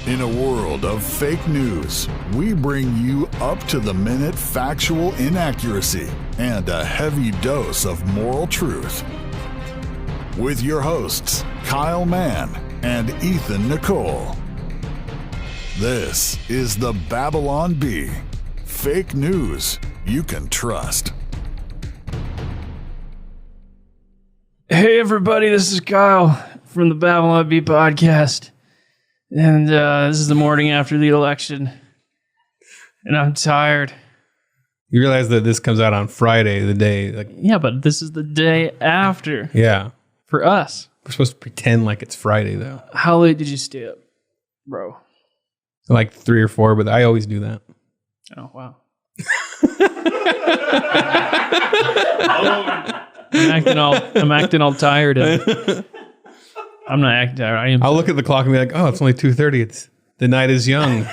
In a world of fake news, we bring you up-to-the-minute factual inaccuracy and a heavy dose of moral truth. With your hosts, Kyle Mann and Ethan Nicolle. This is the Babylon Bee. Fake news you can trust. Hey everybody, this is Kyle from the Babylon Bee podcast. And this is the morning after the election. And I'm tired. You realize that this comes out on Friday, the day. Yeah, but this is the day after. Yeah. For us. We're supposed to pretend like it's Friday, though. How late did you stay up, bro? Like 3 or 4, but I always do that. Oh, wow. I'm acting all tired. I'm not acting tired. I'll look at the clock and be like, oh, it's only 2:30. The night is young.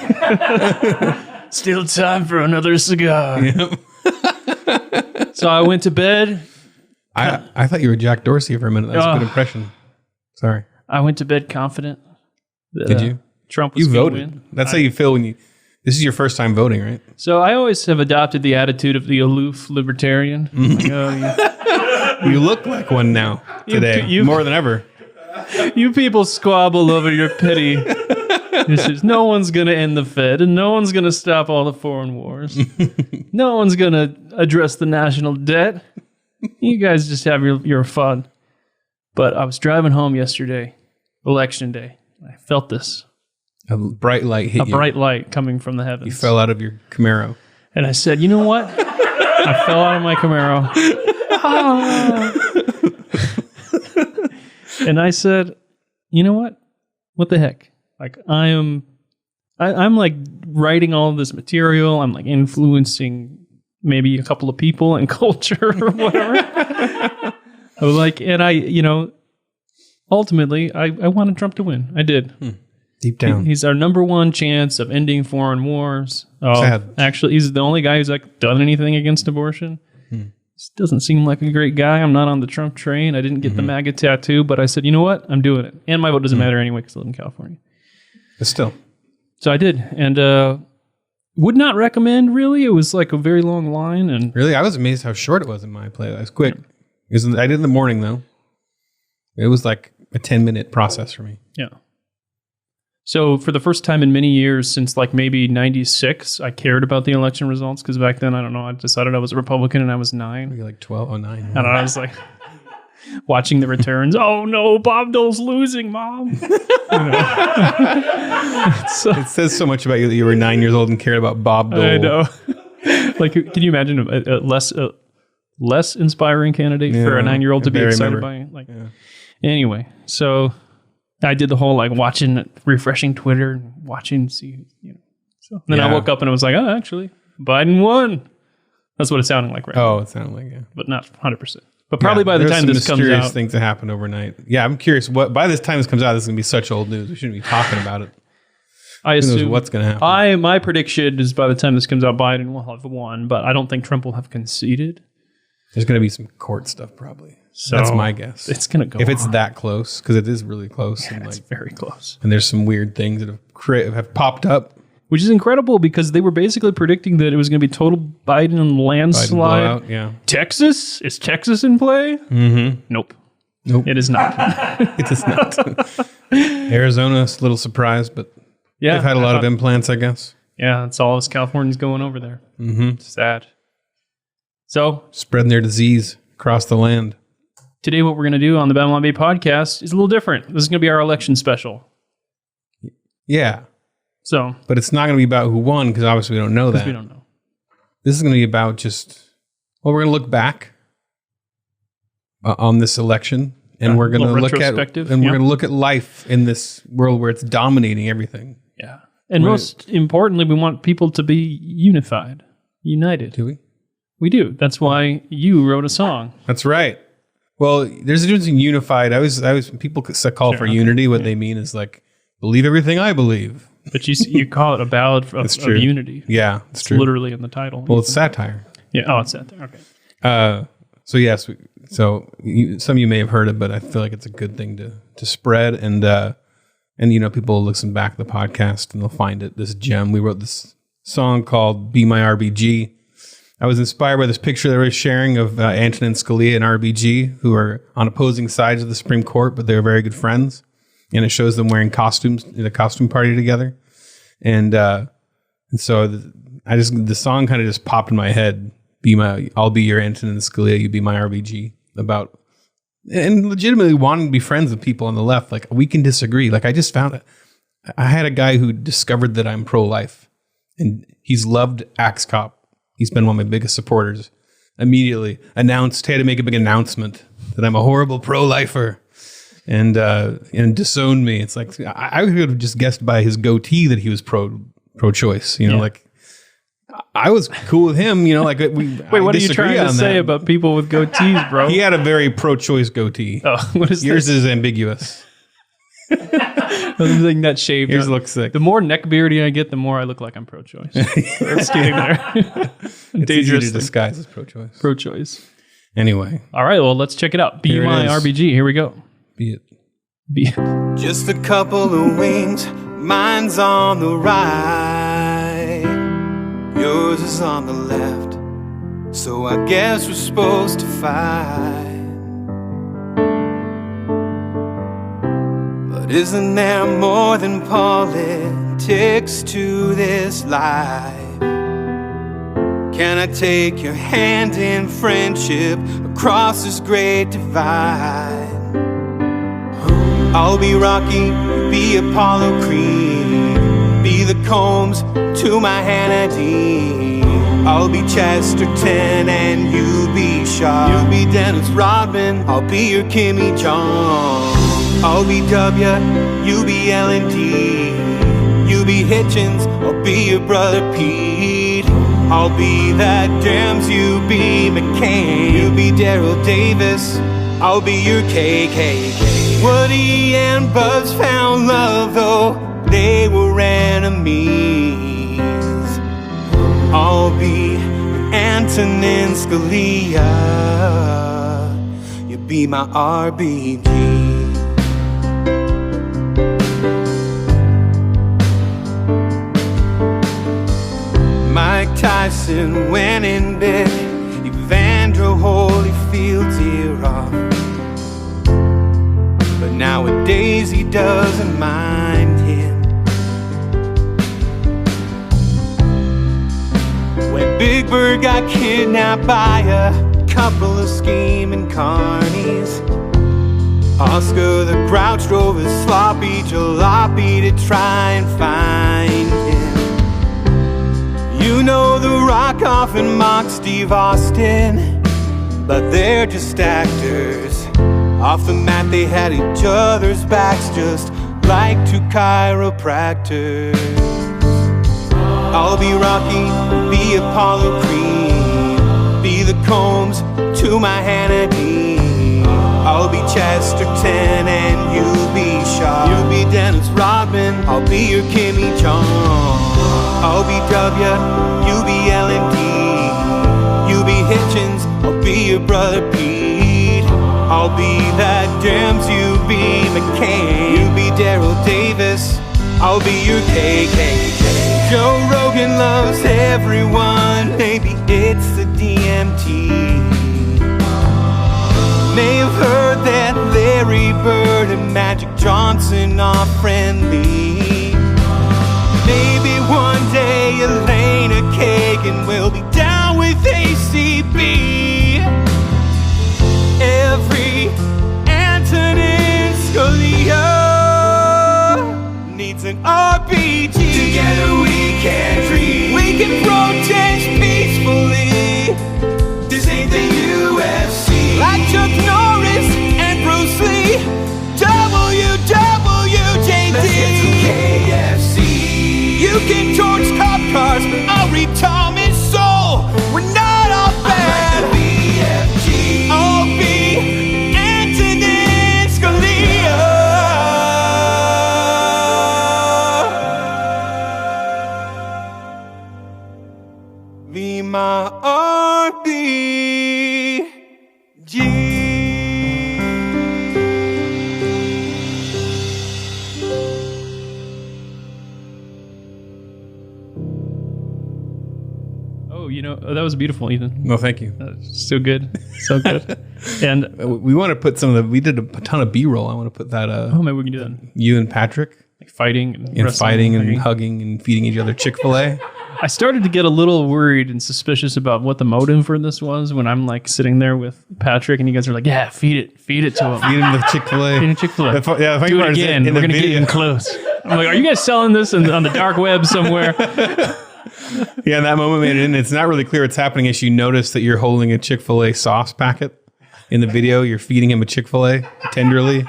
Still time for another cigar. Yep. So I went to bed. I thought you were Jack Dorsey for a minute. That was a good impression. Sorry. I went to bed confident that, Did you? Trump was You going voted. to win. That's how you feel when you... This is your first time voting, right? So I always have adopted the attitude of the aloof libertarian. Like, oh, You look like one now, today, more than ever. you people squabble over your petty issues. No one's going to end the Fed, and no one's going to stop all the foreign wars. No one's going to address the national debt. You guys just have your fun. But I was driving home yesterday, election day. I felt this. A bright light hit you. A bright light coming from the heavens. You fell out of your Camaro. And I said, you know what? I fell out of my Camaro. And I said, you know what? What the heck? Like I'm like writing all of this material. I'm like influencing maybe a couple of people and culture or whatever. I was like, and ultimately I wanted Trump to win. I did. Deep down. He's our number one chance of ending foreign wars. Sad. Actually, he's the only guy who's like done anything against abortion. This doesn't seem like a great guy. I'm not on the Trump train. I didn't get the MAGA tattoo, but I said, you know what? I'm doing it. And my vote doesn't matter anyway because I live in California. But still. So I did. And would not recommend, really. It was like a very long line. And Really? I was amazed how short it was in my play. That was quick. I did in the morning, though. It was like a 10-minute process for me. Yeah. So for the first time in many years, since like maybe 96, I cared about the election results because back then, I don't know, I decided I was a Republican and I was 9. Maybe like 12 or 9. And I was like watching the returns. Oh no, Bob Dole's losing, Mom. So, it says so much about you that you were 9 years old and cared about Bob Dole. I know. Like, can you imagine a less inspiring candidate for a 9-year-old to be excited by? Like, anyway, so I did the whole like refreshing Twitter, and watching, see, So then I woke up and I was like, oh, actually, Biden won. That's what it sounded like, right? Oh, it sounded like, but not 100%. But probably by the time this comes out, mysterious things that happen overnight. Yeah, I'm curious. By this time this comes out, this is gonna be such old news. We shouldn't be talking about it. I assume what's gonna happen. My prediction is by the time this comes out, Biden will have won, but I don't think Trump will have conceded. There's gonna be some court stuff probably. So that's my guess. It's gonna go if it's that close, because it is really close. Yeah, it's very close. And there's some weird things that have popped up. Which is incredible because they were basically predicting that it was going to be total Biden landslide. Biden blowout, yeah. Texas? Is Texas in play? Mm-hmm. Nope. It is not. It is not. Arizona's a little surprised, but they've had a lot of implants, I guess. Yeah, that's all us Californians going over there. Mm-hmm. Sad. So, spreading their disease across the land. Today, what we're going to do on the Babylon Bay podcast is a little different. This is going to be our election special. Yeah. But it's not going to be about who won, because obviously we don't know that. We don't know. This is going to be about we're going to look back on this election, and we're going to look at life in this world where it's dominating everything. Yeah. And most importantly, we want people to be united. Do we? We do. That's why you wrote a song. That's right. Well, there's a difference in unified. People call for unity. What they mean is like, believe everything I believe. But you call it a ballad of unity. Yeah, it's true. Literally in the title. Well, it's satire. Yeah. Oh, it's satire. Okay. So yes. Some of you may have heard it, but I feel like it's a good thing to spread. And And, people listen back to the podcast and they'll find it, this gem. We wrote this song called Be My RBG. I was inspired by this picture they were sharing of Antonin Scalia and RBG, who are on opposing sides of the Supreme Court, but they're very good friends. And it shows them wearing costumes in a costume party together. And so the song kind of just popped in my head. I'll be your Antonin Scalia, you be my RBG. About, and legitimately wanting to be friends with people on the left. Like, we can disagree. Like, I just found I had a guy who discovered that I'm pro-life, and he's loved Axe Cop. He's been one of my biggest supporters. Immediately had to make a big announcement that I'm a horrible pro-lifer, and disowned me. It's like I could have just guessed by his goatee that he was pro-choice. Like, I was cool with him. Like, Wait, what are you trying to say about people with goatees, bro? He had a very pro-choice goatee. Oh, what is yours? This? Is ambiguous. I'm like that shaved. Yours looks sick. The more neck beardy I get, the more I look like I'm pro-choice. It's getting there. It's easy to disguise as pro-choice. Pro-choice. Anyway. All right, well, let's check it out. Be My RBG. Here we go. Be it. Be it. Just a couple of wings. Mine's on the right. Yours is on the left. So I guess we're supposed to fight. But isn't there more than politics to this life? Can I take your hand in friendship across this great divide? I'll be Rocky, you be Apollo Creed, be the Combs to my Hannity. I'll be Chesterton and you be Shaw. You be Dennis Rodman, I'll be your Kimmy Jong. I'll be W, you be L&D. You be Hitchens, I'll be your brother Pete. I'll be that Jams, you be McCain. You be Daryl Davis, I'll be your KKK. Woody and Buzz found love, though they were enemies. I'll be Antonin Scalia, you be my RBG. Mike Tyson went in bed, Evander Holyfield's ear off. But nowadays he doesn't mind him. When Big Bird got kidnapped by a couple of scheming carnies, Oscar the Grouch drove his sloppy jalopy to try and find him. You know The Rock often mocked Steve Austin, but they're just actors. Off the mat they had each other's backs, just like two chiropractors. I'll be Rocky, be Apollo Creed, be the Combs to my Hannity. I'll be Chesterton and you be Shaw. You be Dennis Rodman, I'll be your Kimmy Jong. I'll be W, you be L&D. You be Hitchens, I'll be your brother Pete. I'll be that Jams, you be McCain. You be Daryl Davis, I'll be your KKK. Joe Rogan loves everyone, maybe it's the DMT. May have heard that Larry Bird and Magic Johnson are friendly. Maybe one day Elena Kagan will be down with ACB. Every Antonin Scalia needs an RBG. Together we can dream. We can protest peacefully. This ain't the UFC. Like Chuck Norris and Bruce Lee. WWJD. Let's get some KFC. You can torch cop cars. I'll read Thomas Sowell. We're not all bad. I'm like the BFG. I'll be Antonin. Oh, that was beautiful, Ethan. No, thank you. So good. So good. And We want to put we did a ton of B-roll. I want to put that, maybe we can do that. you and Patrick Like fighting and wrestling, fighting and hugging and feeding each other Chick-fil-A. I started to get a little worried and suspicious about what the motive for this was when I'm like sitting there with Patrick and you guys are like, yeah, feed it to him. Feed him the Chick-fil-A. Feed him Chick-fil-A. The funny Do part it is again. in We're the going to get video- in close. I'm like, are you guys selling this on the dark web somewhere? Yeah, in that moment, and it's not really clear what's happening as you notice that you're holding a Chick-fil-A sauce packet. In the video, you're feeding him a Chick-fil-A tenderly.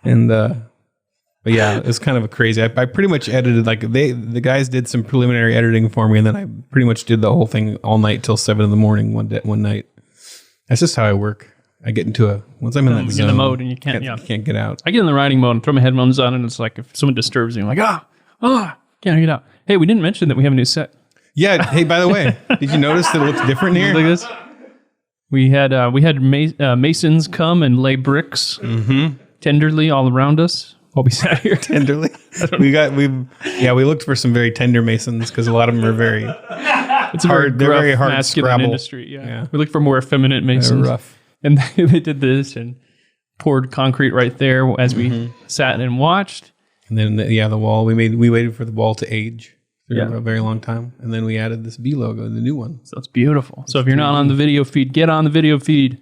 And, but yeah, it's kind of a crazy. I pretty much edited, like the guys did some preliminary editing for me, and then I pretty much did the whole thing all night till 7 a.m. one night. That's just how I work. I get into once I'm in that zone, in the mode and you can't get out. I get in the riding mode and throw my headphones on and it's like if someone disturbs me, I'm like, can't get out. Hey, we didn't mention that we have a new set. Yeah. Hey, by the way, did you notice that it looks different here? Look at this. We had masons come and lay bricks tenderly all around us while we sat here. Tenderly. We looked for some very tender masons because a lot of them are very It's a hard. very They're very gruff, hard masculine scrabble. industry. Yeah. Yeah. We looked for more effeminate They're masons. rough. And they did this and poured concrete right there as we sat and watched. And then the wall we waited for the wall to age for Yeah. a very long time, and then we added this B logo, the new one. So it's beautiful. So if you're not on the video feed, get on the video feed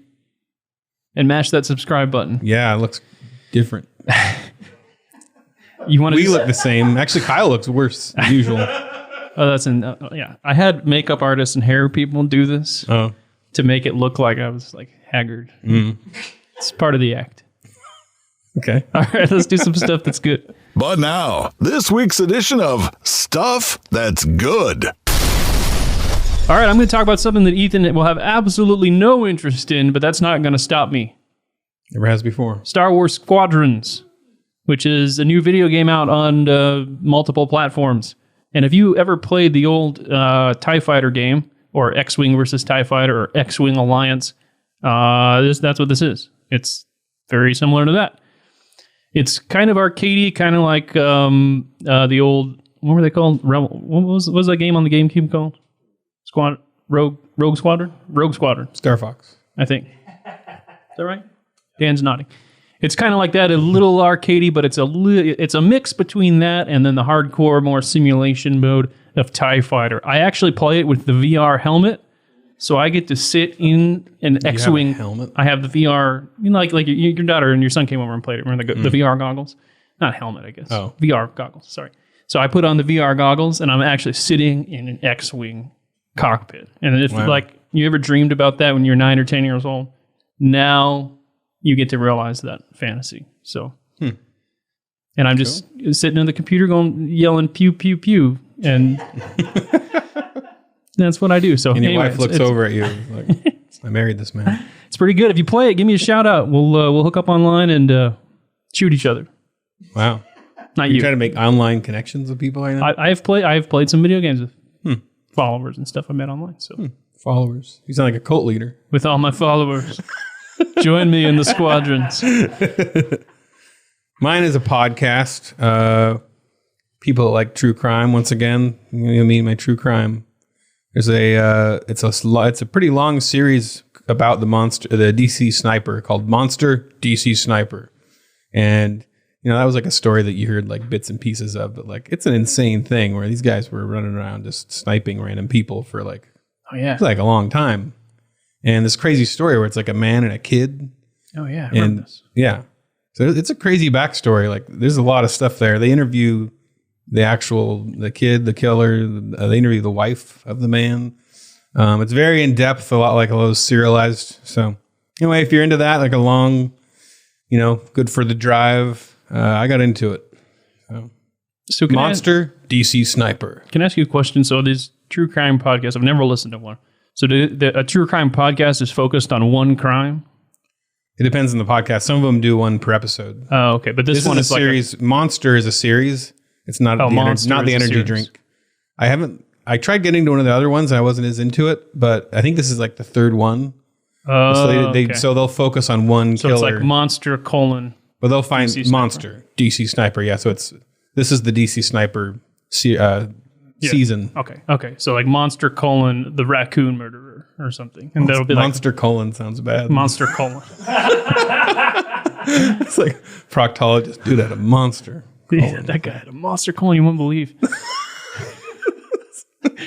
and mash that subscribe button. Yeah, it looks different. You want We look the same. Actually, Kyle looks worse than usual. yeah. I had makeup artists and hair people do this Oh, to make it look like I was like haggard. It's part of the act. okay. All right, let's do some stuff that's good. But now, this week's edition of Stuff That's Good. All right, I'm going to talk about something that Ethan will have absolutely no interest in, but that's not going to stop me. Never has before. Star Wars Squadrons, which is a new video game out on multiple platforms. And if you ever played the old TIE Fighter game, or X-Wing versus TIE Fighter, or X-Wing Alliance, that's what this is. It's very similar to that. It's kind of arcadey, kind of like the old, what were they called? What was that game on the GameCube called? Rogue Squadron? Star Fox. I think. Is that right? Dan's nodding. It's kind of like that, a little arcadey, but it's a mix between that and then the hardcore, more simulation mode of TIE Fighter. I actually play it with the VR helmet, so I get to sit in an X-Wing. Helmet? I have the VR, like your daughter and your son came over and played it. Remember the VR goggles? Not helmet, I guess. Oh. VR goggles, sorry. So I put on the VR goggles and I'm actually sitting in an X-Wing cockpit. And if like you ever dreamed about that when you're 9 or 10 years old, now you get to realize that fantasy. So, and I'm just sitting in the computer yelling pew, pew, pew. And that's what I do. So And your anyway, wife looks over at you like, I married this man. it's pretty good. If you play it, give me a shout out. We'll hook up online and shoot each other. Wow. Not You you. try to make online connections with people right now? I've played some video games with followers and stuff I met online. So Followers. You sound like a cult leader. with all my followers, join me in the squadrons. Mine is a podcast. People that like true crime. Once again, you mean my true crime. There's it's a pretty long series about the DC sniper called Monster DC Sniper, and that was like a story that you heard like bits and pieces of, but like it's an insane thing where these guys were running around just sniping random people for like a long time, and this crazy story where it's like a man and a kid. Oh yeah, I remember this. Yeah. So it's a crazy backstory. Like there's a lot of stuff there. They interview the kid, the killer. They interview the wife of the man. It's very in depth, a lot like a little serialized. So anyway, if you're into that, like a long, good for the drive. I got into it. So Monster DC Sniper. Can I ask you a question? So these true crime podcasts, I've never listened to one. So a true crime podcast is focused on one crime? It depends on the podcast. Some of them do one per episode. Oh, okay. But this one is a series. Monster is a series. It's not not the energy drink. I tried getting to one of the other ones. I wasn't as into it, but I think this is like the third one. Oh, So they'll focus on one so killer. it's like Monster : But they'll find DC Sniper. Monster DC Sniper. Yeah, so this is the DC Sniper season. Okay. So like Monster : the raccoon murderer or something. And that'll be Monster : sounds bad. Monster : It's like proctologist, dude had a monster. Yeah, that guy had a monster colon you won't believe.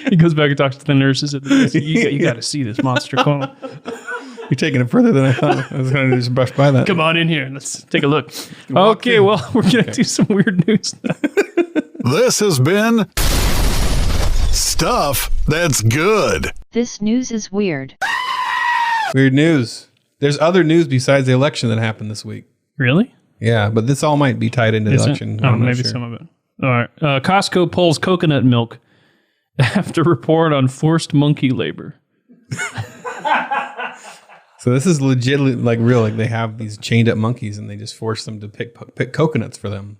He goes back and talks to the nurses at the nurse. You got to see this monster colon. You're taking it further than I thought. I was going to just brush by that. Come on in here and let's take a look. Okay, well, we're going to do some weird news now. This has been Stuff That's Good. This news is weird. Weird news. There's other news besides the election that happened this week. Really? Yeah, but this all might be tied into the election. Oh, maybe some of it. All right. Costco pulls coconut milk after report on forced monkey labor. So this is legitimately like real. Like they have these chained up monkeys and they just force them to pick coconuts for them.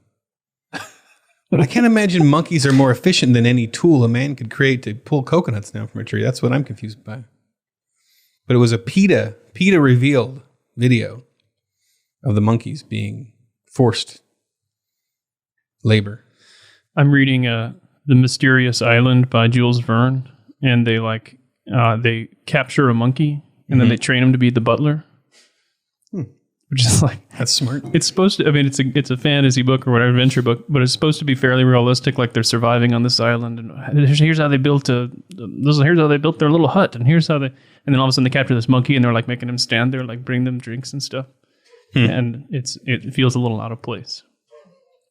But I can't imagine monkeys are more efficient than any tool a man could create to pull coconuts down from a tree. That's what I'm confused by. But it was a PETA revealed video of the monkeys being forced labor. I'm reading The Mysterious Island by Jules Verne, and they capture a monkey and then they train him to be the butler. Which is like, that's smart. It's supposed to, I mean, it's a fantasy book or whatever, adventure book, but it's supposed to be fairly realistic. Like they're surviving on this island, and here's how they built their little hut, and here's how and then all of a sudden they capture this monkey, and they're like making him stand there, like bring them drinks and stuff, and it feels a little out of place.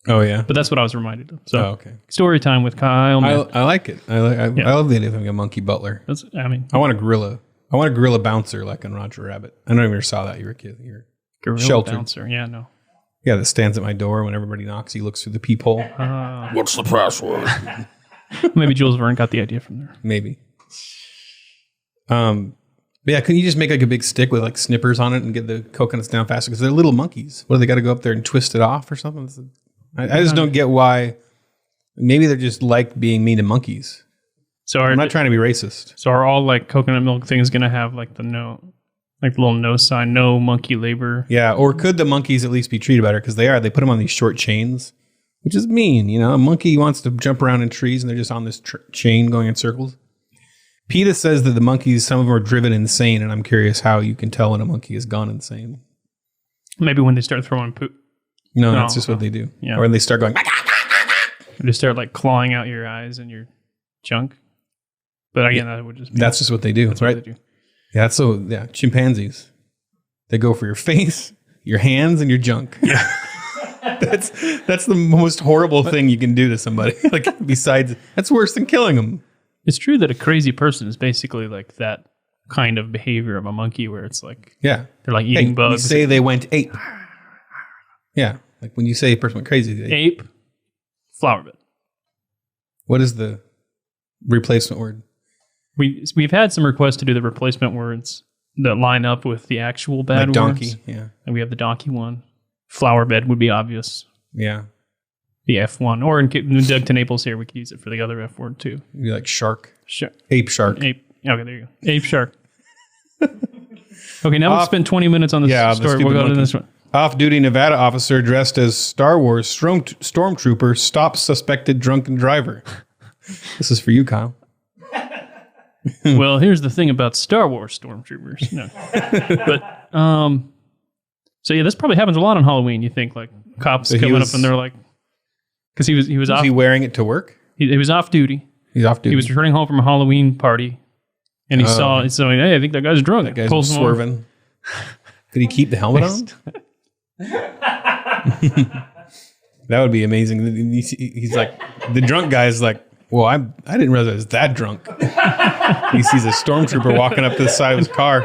Oh yeah, but that's what I was reminded of. So okay, story time with Kyle. I like it. I love the idea of having a monkey butler. I want a gorilla. I want a gorilla bouncer like in Roger Rabbit. I don't even saw that. You were a kid. Gorilla sheltered bouncer. Yeah, no. Yeah, that stands at my door when everybody knocks. He looks through the peephole. What's the password? Maybe Jules Verne got the idea from there. Maybe. But yeah, couldn't you just make like a big stick with like snippers on it and get the coconuts down faster? Because they're little monkeys. What, do they got to go up there and twist it off or something? I just don't get why. Maybe they're just like being mean to monkeys. So I'm not trying to be racist. So are all like coconut milk things going to have like the little no sign, no monkey labor? Yeah, or could the monkeys at least be treated better? Because they put them on these short chains, which is mean. You know, a monkey wants to jump around in trees and they're just on this chain going in circles. PETA says that the monkeys, some of them are driven insane, and I'm curious how you can tell when a monkey has gone insane. Maybe when they start throwing poop. No, that's just what they do. Yeah. Or when they start going... They start like clawing out your eyes and your junk. But again, that would just be... That's just what they do, right? What they do. Yeah, chimpanzees. They go for your face, your hands, and your junk. Yeah. That's the most horrible thing you can do to somebody. Like, besides, that's worse than killing them. It's true that a crazy person is basically like that kind of behavior of a monkey where it's like... Yeah. They're like eating bugs. You say they went ape. Yeah. Like when you say a person went crazy. Ape, flower bed. What is the replacement word? We've had some requests to do the replacement words that line up with the actual bad words. Donkey, yeah. And we have the donkey one. Flower bed would be obvious. Yeah. The F one. Or in Doug to Naples here, we could use it for the other F word too. It'd be like shark. Ape shark. Ape. Okay, there you go. Ape shark. Okay, now we'll spend 20 minutes on this story. We'll go to this one. Off-duty Nevada officer dressed as Star Wars stormtrooper stops suspected drunken driver. This is for you, Kyle. Well, here's the thing about Star Wars stormtroopers. No. But, so yeah, this probably happens a lot on Halloween. You think like cops coming up and they're like, because he was off. Was he wearing it to work? He was off duty. He's off duty. He was returning home from a Halloween party, and he saw. So hey, I think that guy's drunk. That guy's swerving. Did he keep the helmet on? That would be amazing. He's like, the drunk guy's like, well, I didn't realize I was that drunk. He sees a stormtrooper walking up to the side of his car.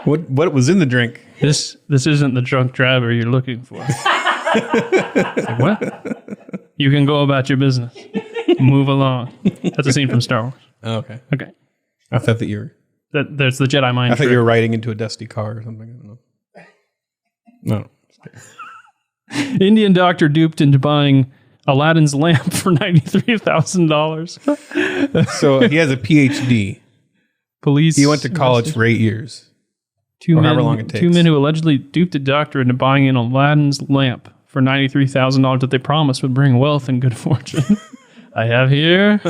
What was in the drink? This isn't the drunk driver you're looking for. Like, what? You can go about your business. Move along. That's a scene from Star Wars. Oh, okay. Okay. I thought that you were... There's the Jedi mind trick. I thought you were riding into a dusty car or something. I don't know. No. Indian doctor duped into buying Aladdin's lamp for $93,000. So he has a PhD. Police. He went to college for 8 years. However long it takes. Two men who allegedly duped a doctor into buying an Aladdin's lamp for $93,000 that they promised would bring wealth and good fortune. I have here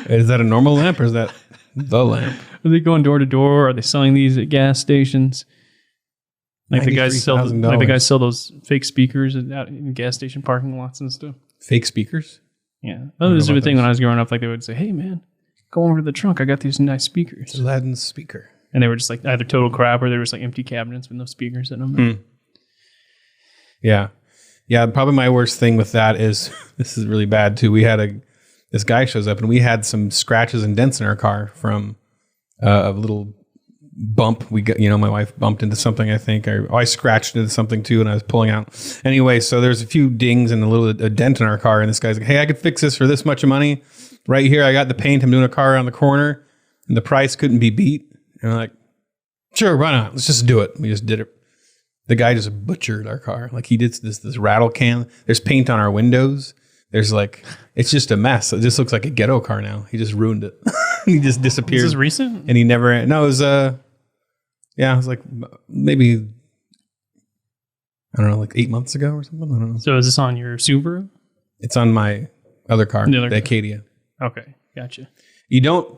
Is that a normal lamp or is that the lamp? Are they going door to door? Are they selling these at gas stations? Like the guys sell those fake speakers out in gas station parking lots and stuff. Fake speakers? Yeah. Oh, this is the thing when I was growing up. Like they would say, "Hey, man, go over to the trunk. I got these nice speakers." It's Aladdin's speaker. And they were just like either total crap or they were just like empty cabinets with no speakers in them. Yeah. Yeah. Probably my worst thing with that is this is really bad too. We had this guy shows up and we had some scratches and dents in our car from a little bump. We got, my wife bumped into something, I think. I scratched into something too and I was pulling out. Anyway, so there's a few dings and a dent in our car. And this guy's like, "Hey, I could fix this for this much money. Right here, I got the paint. I'm doing a car around the corner." And the price couldn't be beat. And I'm like, "Sure, why not? Let's just do it." We just did it. The guy just butchered our car. Like he did this rattle can. There's paint on our windows. There's it's just a mess. It just looks like a ghetto car now. He just ruined it. He just disappeared. This is recent? And he never, no, it was, it was like maybe, I don't know, like 8 months ago or something. I don't know. So is this on your Subaru? It's on my other car, the Acadia. Okay, gotcha.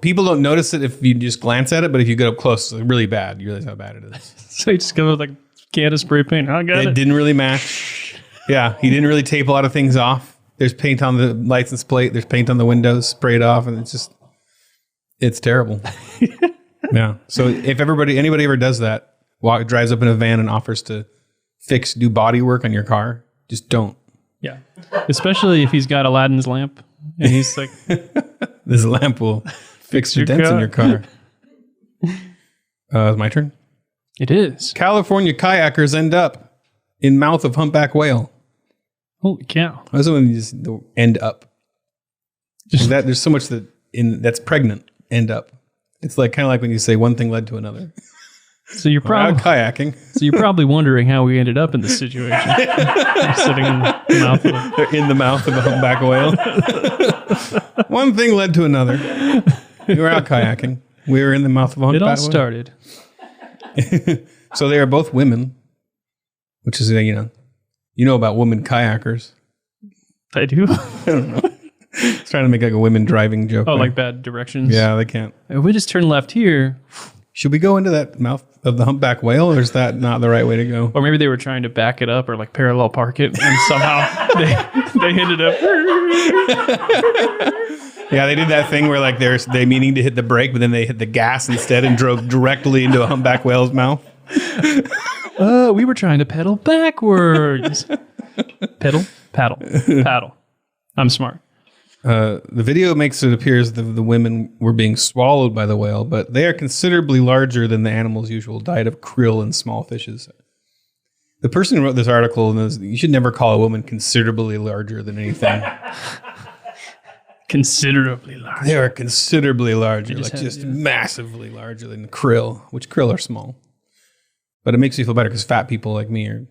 People don't notice it if you just glance at it, but if you get up close, it's really bad. You realize how bad it is. So you just go with a can of spray paint. I got it. It didn't really match. Yeah, he didn't really tape a lot of things off. There's paint on the license plate. There's paint on the windows, sprayed off, and it's terrible. Yeah. So if anybody ever does that, drives up in a van and offers to do body work on your car, just don't. Yeah. Especially if he's got Aladdin's lamp and he's like, "This lamp will fix your dents in your car." It's my turn. It is. California kayakers end up in mouth of humpback whale. Holy cow. I was when you just end up. Just that there's so much that's pregnant, end up. It's kind of like when you say one thing led to another. So you're probably kayaking. So you're probably wondering how we ended up in this situation. We're sitting in the mouth of a humpback whale. One thing led to another. We were out kayaking. We were in the mouth of a humpback whale. It all started. So they are both women, which is you know about women kayakers. I do. I don't know. I was trying to make a women driving joke. Oh, like bad directions? Yeah, they can't. If we just turn left here. Should we go into that mouth of the humpback whale, or is that not the right way to go? Or maybe they were trying to back it up or parallel park it, and somehow they ended up. Yeah, they did that thing where they meaning to hit the brake, but then they hit the gas instead and drove directly into a humpback whale's mouth. We were trying to pedal backwards. Paddle. I'm smart. The video makes it appear as the women were being swallowed by the whale, but they are considerably larger than the animal's usual diet of krill and small fishes. The person who wrote this article knows you should never call a woman considerably larger than anything. Considerably larger. They are considerably larger, massively larger than krill, which krill are small. But it makes me feel better because fat people like me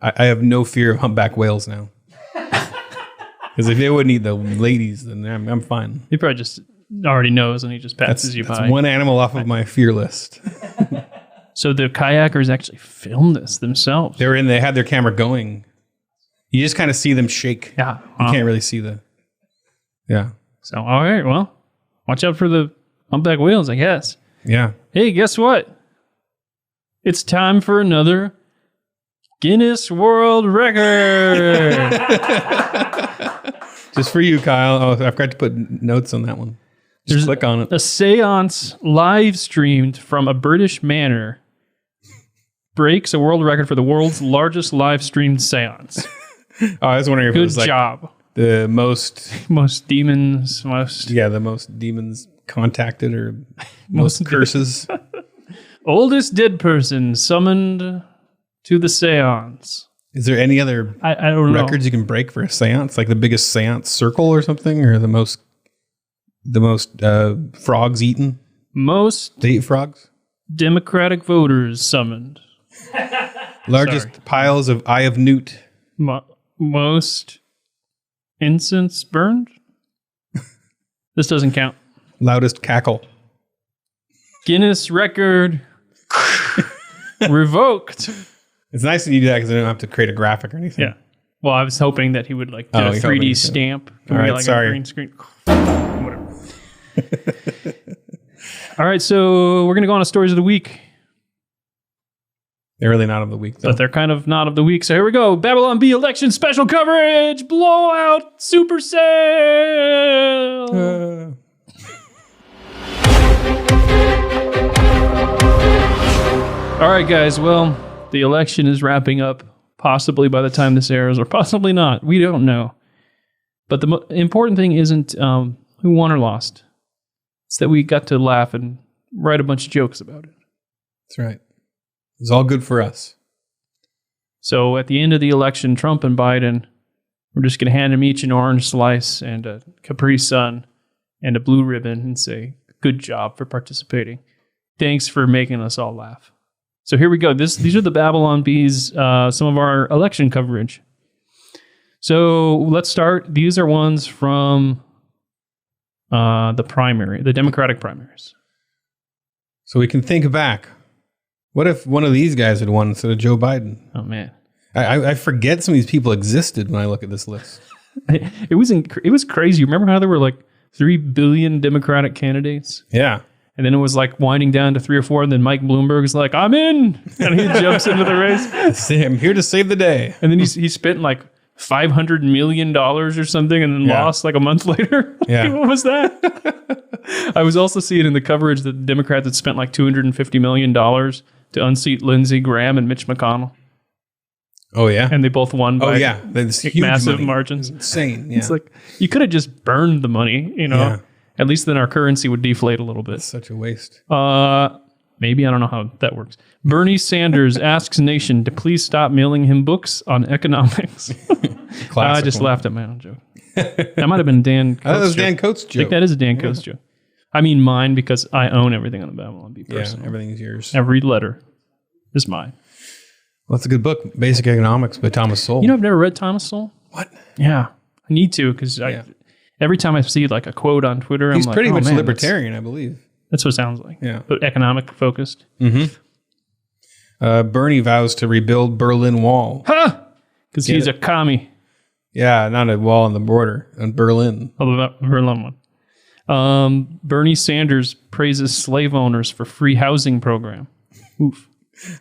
I have no fear of humpback whales now. Because if they wouldn't eat the ladies, then I'm fine. He probably just already knows and he just passes you by. That's one animal off of my fear list. So the kayakers actually filmed this themselves. They had their camera going. You just kind of see them shake. Yeah. You can't really see yeah. So, all right, well, watch out for the humpback whales, I guess. Yeah. Hey, guess what? It's time for another Guinness World Record. Just for you, Kyle. Oh, I forgot to put notes on that one. Just click on it. A seance live streamed from a British manor breaks a world record for the world's largest live streamed seance. I was wondering if it was Good job. The most demons, the most demons contacted or most curses. Oldest dead person summoned to the seance. Is there any other I don't know. records you can break for a seance? Like the biggest seance circle or something? Or the most frogs eaten? Most they eat frogs? Democratic voters summoned. Largest piles of Eye of Newt. Most incense burned? This doesn't count. Loudest cackle. Guinness record revoked. It's nice that you do that because I don't have to create a graphic or anything. Yeah. Well, I was hoping that he would do a 3D stamp. All right, like sorry. a green screen. Whatever. All right, so we're going to go on to stories of the week. They're really not of the week, though. But they're kind of not of the week. So here we go. Babylon Bee election special coverage. Blowout super sale. All right, guys. Well, the election is wrapping up, possibly by the time this airs, or possibly not. We don't know. But the important thing isn't who won or lost. It's that we got to laugh and write a bunch of jokes about it. That's right. It's all good for us. So at the end of the election, Trump and Biden, we're just going to hand them each an orange slice and a Capri Sun and a blue ribbon and say, good job for participating. Thanks for making us all laugh. So here we go. These are the Babylon Bees, some of our election coverage. So let's start. These are ones from the Democratic primaries. So we can think back. What if one of these guys had won instead of Joe Biden? Oh, man. I forget some of these people existed when I look at this list. It was crazy. Remember how there were like 3 billion Democratic candidates? Yeah. And then it was like winding down to 3 or 4. And then Mike Bloomberg's like, I'm in. And he jumps into the race. I'm here to save the day. And then he spent like $500 million or something and then lost like a month later. Yeah. What was that? I was also seeing in the coverage that the Democrats had spent like $250 million to unseat Lindsey Graham and Mitch McConnell. Oh, yeah? And they both won by Huge massive money. margins. Insane. Yeah. It's like, you could have just burned the money, you know? Yeah. At least then our currency would deflate a little bit. It's such a waste. Maybe. I don't know how that works. Bernie Sanders asks Nation to please stop mailing him books on economics. I just laughed at my own joke. That might have been Dan Coates' that was joke. Dan Coates' I joke. think that is a Dan Coates joke. I mean mine because I own everything on the Babylon Bee personally. Yeah, everything's yours. Every letter is mine. Well, that's a good book, Basic Economics by Thomas Sowell. You know, I've never read Thomas Sowell. What? Yeah. I need to because every time I see like a quote on Twitter, He's I'm like, pretty much man, libertarian, I believe. That's what it sounds like. Yeah. But economic focused. Bernie vows to rebuild Berlin Wall. Ha! Because he's a commie. Yeah, not a wall on the border, on Berlin. Although that Berlin one. Bernie Sanders praises slave owners for free housing program. Oof.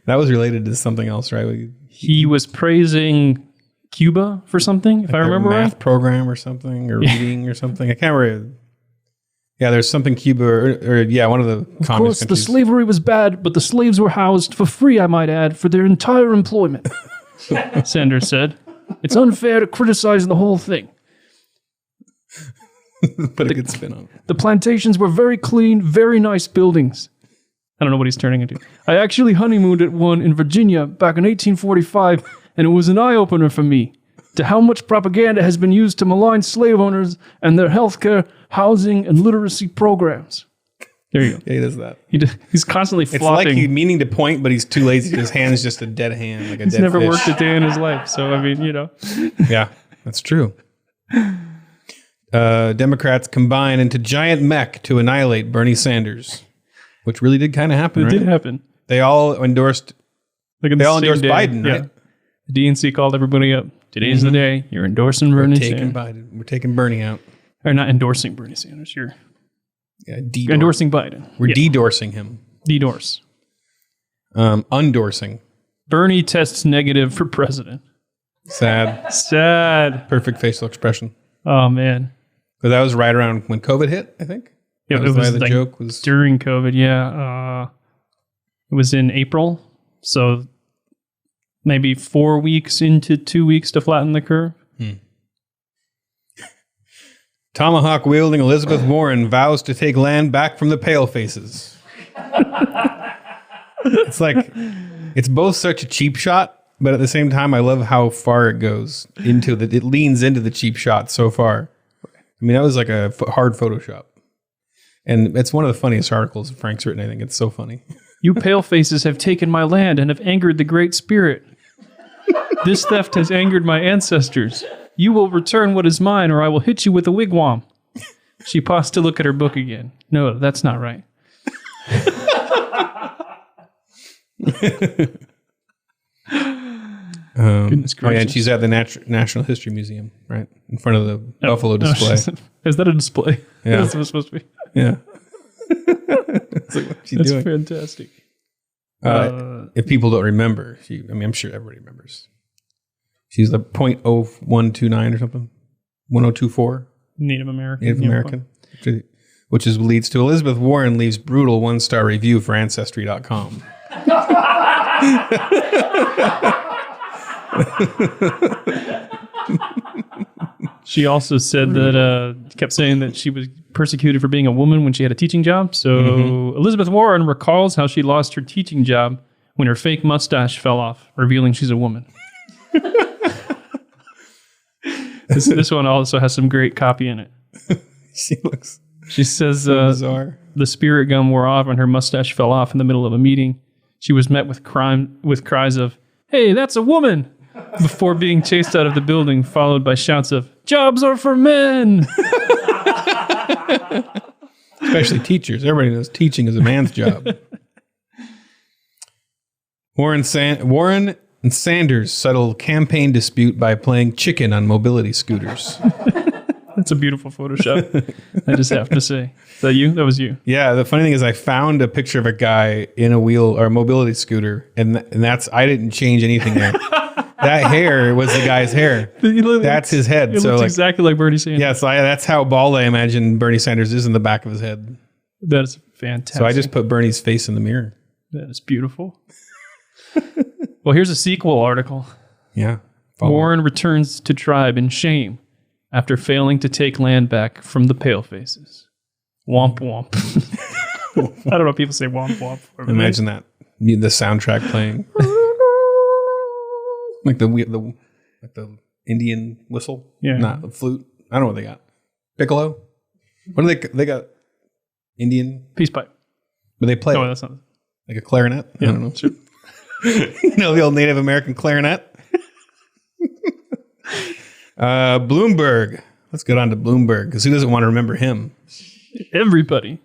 That was related to something else, right? He was praising Cuba for something, if I remember math right. program or something, or reading or something. I can't remember. Yeah, there's something Cuba, or one of the communist Of course, countries. the slavery was bad, but the slaves were housed for free, I might add, for their entire employment. Sanders said, it's unfair to criticize the whole thing. Put a good spin on it. The plantations were very clean, very nice buildings. I don't know what he's turning into. I actually honeymooned at one in Virginia back in 1845, and it was an eye-opener for me to how much propaganda has been used to malign slave owners and their healthcare, housing, and literacy programs. There you go. Yeah, he does that. He's constantly It's flopping. like he's meaning to point, but he's too lazy. His hand's just a dead hand, like a He's dead never fish. worked a day in his life, so I mean, you know. Yeah, that's true. Democrats combine into giant mech to annihilate Bernie Sanders, which really did kind of happen. It right? did happen. They all endorsed. Like in They the all same endorsed day. Biden, Yeah. right? The DNC called everybody up. Today's the day. You're endorsing Bernie Taking Sanders. Biden. We're taking Bernie out. Or not endorsing Bernie Sanders. You're Yeah, endorsing Biden. We're Yeah. de-dorsing him. De-dorse. Undorsing. Bernie tests negative for president. Sad. Sad. Perfect facial expression. Oh, man. But that was right around when COVID hit, I think. Yeah, That it why was the like joke was. during COVID. Yeah. It was in April. So maybe 4 weeks into 2 weeks to flatten the curve. Tomahawk wielding Elizabeth Warren vows to take land back from the palefaces. It's like, it's both such a cheap shot, but at the same time, I love how far it goes into the, it leans into the cheap shot so far. I mean, that was like a hard Photoshop. And it's one of the funniest articles Frank's written. I think it's so funny. You palefaces have taken my land and have angered the Great Spirit. This theft has angered my ancestors. You will return what is mine, or I will hit you with a wigwam. She paused to look at her book again. No, that's not right. Goodness Oh, yeah, and gracious. she's at the National History Museum, right? In front of the Buffalo display. Is that a display? Yeah. That's what it's supposed to be. Yeah. It's like, what's she That's doing? fantastic. If people don't remember, I'm sure everybody remembers. She's the .0129 or something. 1024. Native American. Native Yeah, American. Which leads to Elizabeth Warren leaves brutal 1-star review for Ancestry.com. She also said that kept saying that she was persecuted for being a woman when she had a teaching job. So Elizabeth Warren recalls how she lost her teaching job when her fake mustache fell off, revealing she's a woman. This one also has some great copy in it. She says so bizarre. The spirit gum wore off and her mustache fell off in the middle of a meeting. She was met with cries of, "Hey, that's a woman!" before being chased out of the building, followed by shouts of, "Jobs are for men!" Especially teachers. Everybody knows teaching is a man's job. Warren and Sanders settle campaign dispute by playing chicken on mobility scooters. That's a beautiful Photoshop. I just have to say. Is that you? That was you. Yeah, the funny thing is I found a picture of a guy in a wheel or a mobility scooter, and that's I didn't change anything there. That hair was the guy's hair. That's his head. It looks exactly like Bernie Sanders. Yeah, so that's how bald I imagine Bernie Sanders is in the back of his head. That is fantastic. So I just put Bernie's face in the mirror. That is beautiful. Well, here's a sequel article. Yeah. Warren returns to tribe in shame after failing to take land back from the Palefaces. Womp womp. I don't know if people say womp womp. Imagine that. The soundtrack playing. like the Indian whistle. Yeah. Not the flute. I don't know what they got. Piccolo? What do they got? Indian? Peace pipe. But they play No, that's not. like a clarinet? Yeah, I don't know. sure. You know, the old Native American clarinet. Bloomberg. Let's get on to Bloomberg because who doesn't want to remember him? Everybody.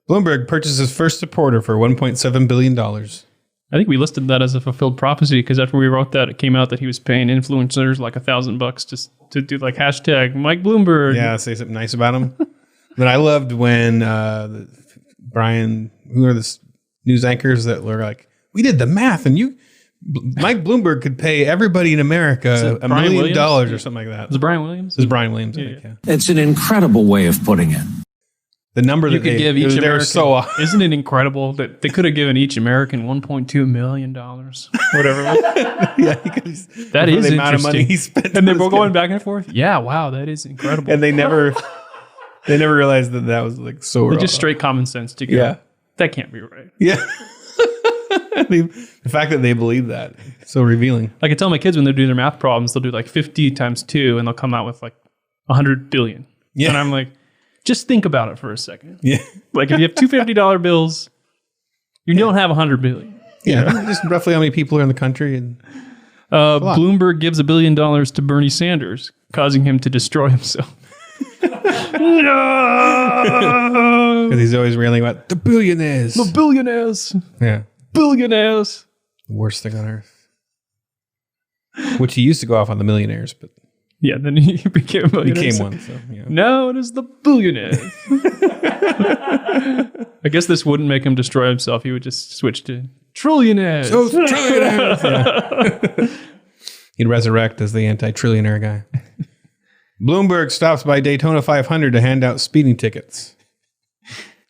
Bloomberg purchases first supporter for $1.7 billion. I think we listed that as a fulfilled prophecy because after we wrote that, it came out that he was paying influencers like $1,000 just to do like hashtag Mike Bloomberg. Yeah, say something nice about him. But I loved when Brian, who are the news anchors that were like, we did the math and Mike Bloomberg could pay everybody in America $1 million or something like that. Was it Brian Williams? It was Brian Williams, I think, yeah. It's an incredible way of putting it. The number You that could give each they were American. so off. Isn't it incredible that they could have given each American $1.2 million? Whatever. Yeah, That is the amount of money interesting. he spent. And they were going back and forth. Yeah, wow, that is incredible. And they never realized that was like so They wrong. just straight common sense to go, Yeah. that can't be right. Yeah. The fact that they believe that, so revealing. Like I tell my kids when they do their math problems, they'll do like 50 times 2 and they'll come out with like 100 billion. Yeah. And I'm like, just think about it for a second. Yeah. Like if you have two $50 bills, you don't have 100 billion. Yeah. Just roughly how many people are in the country. And Bloomberg gives $1 billion to Bernie Sanders, causing him to destroy himself. No! because he's always railing about the billionaires. The billionaires. Yeah. Billionaires. The worst thing on earth. Which he used to go off on the millionaires, but Yeah, then he became a millionaire. became one. So, yeah. Now it is the billionaires. I guess this wouldn't make him destroy himself. He would just switch to trillionaires. So trillionaires. Yeah. He'd resurrect as the anti-trillionaire guy. Bloomberg stops by Daytona 500 to hand out speeding tickets.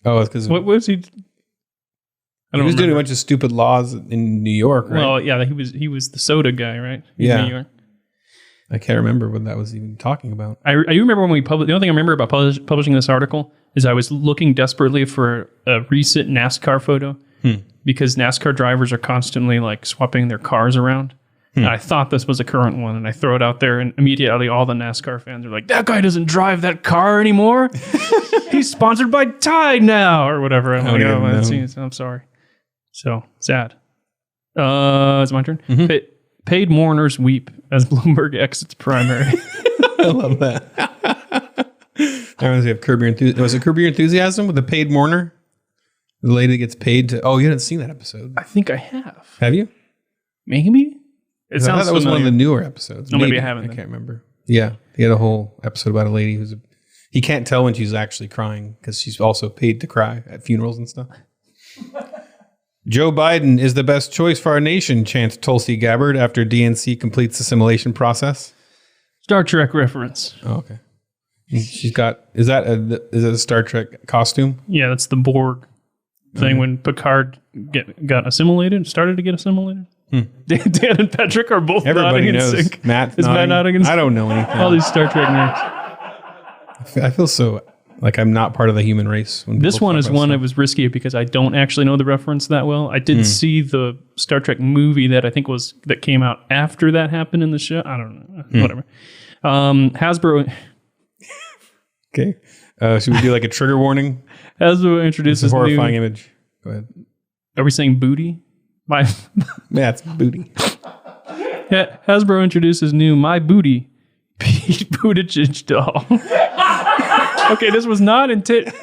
Oh, it's because What was he? I he don't was doing a remember. bunch of stupid laws in New York, right? Well, yeah, he was the soda guy, right? In Yeah. New York. I can't remember what that was even talking about. I remember when we published. The only thing I remember about publishing this article is I was looking desperately for a recent NASCAR photo because NASCAR drivers are constantly like swapping their cars around. And I thought this was a current one, and I throw it out there, and immediately all the NASCAR fans are like, "That guy doesn't drive that car anymore. He's sponsored by Tide now, or whatever." I'm like, don't "Oh, even know. I'm sorry." So sad. It's my turn. Paid mourners weep as Bloomberg exits primary. I love that. I reminds me of Curb Your Enthusiasm. Was it Curb Your Enthusiasm with the paid mourner? The lady gets paid to... Oh, you haven't seen that episode. I think I have. Have you? Maybe. It I sounds thought that was one of the familiar. newer episodes. No, maybe I haven't I then. can't remember. Yeah, he had a whole episode about a lady who's he can't tell when she's actually crying because she's also paid to cry at funerals and stuff. Joe Biden is the best choice for our nation, chants Tulsi Gabbard after DNC completes assimilation process. Star Trek reference. Oh, okay. She's got, is that a Star Trek costume? Yeah, that's the Borg thing when Picard got assimilated, started to get assimilated. Dan and Patrick are both Everybody nodding knows. in sync. Matt Is Matt nodding in sync? I don't know anything. All these Star Trek nerds. I feel so like I'm not part of the human race. When This people one talk is about one stuff. that was risky because I don't actually know the reference that well. I did see the Star Trek movie that I think that came out after that happened in the show. I don't know. Whatever. Hasbro Okay. Should we do like a trigger warning? Hasbro It's a introduces horrifying new. image. Go ahead. Are we saying booty? Yeah, it's booty. Hasbro introduces new My Booty Pete Buttigieg doll. Okay, this was not intended.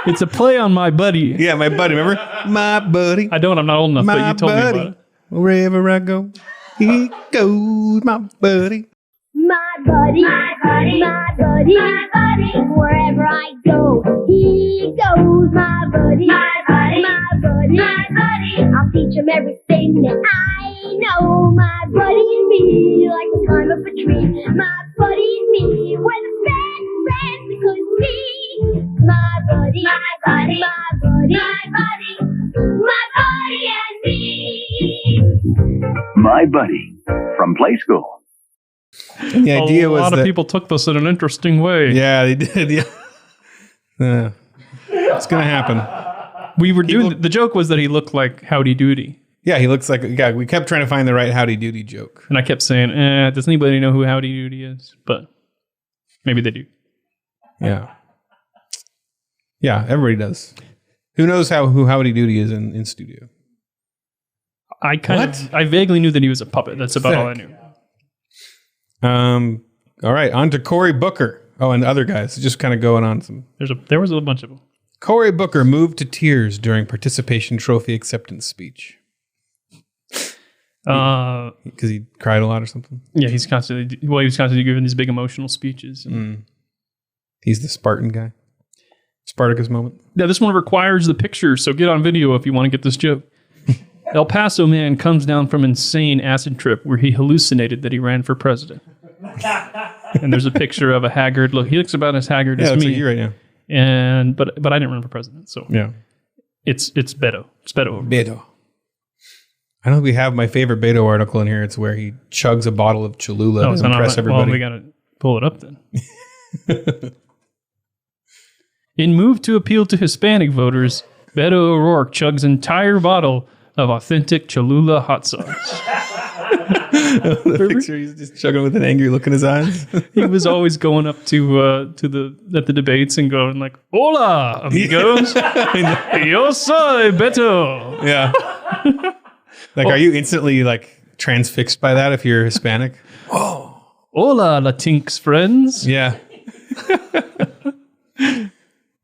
It's a play on My Buddy. Yeah, my buddy. Remember? My buddy. I'm not old enough, but My you told me buddy. about it. Wherever I go, he goes, my buddy. My buddy, my buddy, my buddy, my buddy. Wherever I go, he goes. My buddy, my buddy, my buddy, my buddy. I'll teach him everything that I know. My buddy and me, like the climb up a tree. My buddy and me, we're the best friends we could be. My buddy, my buddy, my buddy, my buddy, my buddy and me. My Buddy from Play School. And the idea a was lot that, of people took this in an interesting way. Yeah, they did. Yeah. It's going to happen. We were doing the joke was that he looked like Howdy Doody. Yeah, he looks like, yeah, we kept trying to find the right howdy doody joke. And I kept saying, does anybody know who Howdy Doody is? But maybe they do. Yeah. Yeah, everybody does. Who knows who Howdy Doody is in studio? I vaguely knew that he was a puppet. That's about all I knew. All right, on to Cory Booker. Oh, and the other guys. Just kind of going on some. There was a bunch of them. Cory Booker moved to tears during participation trophy acceptance speech. Because he cried a lot or something? Yeah, he was constantly giving these big emotional speeches. He's the Spartan guy. Spartacus moment. Yeah, this one requires the picture, so get on video if you want to get this joke. El Paso man comes down from insane acid trip where he hallucinated that he ran for president. And there's a picture of a haggard look. He looks about as haggard as looks me. like you right now. But I didn't run for president, so Yeah. it's Beto. It's Beto. Beto. I know we have my favorite Beto article in here. It's where he chugs a bottle of Cholula to impress everybody. Well, we got to pull it up then. In move to appeal to Hispanic voters, Beto O'Rourke chugs entire bottle of authentic Cholula hot sauce. The picture, he's just chugging with an angry look in his eyes. He was always going up to the debates and going like, "Hola, amigos, yo soy Beto." Yeah. Like, are you instantly like transfixed by that if you're Hispanic? Hola, Latinx friends. Yeah.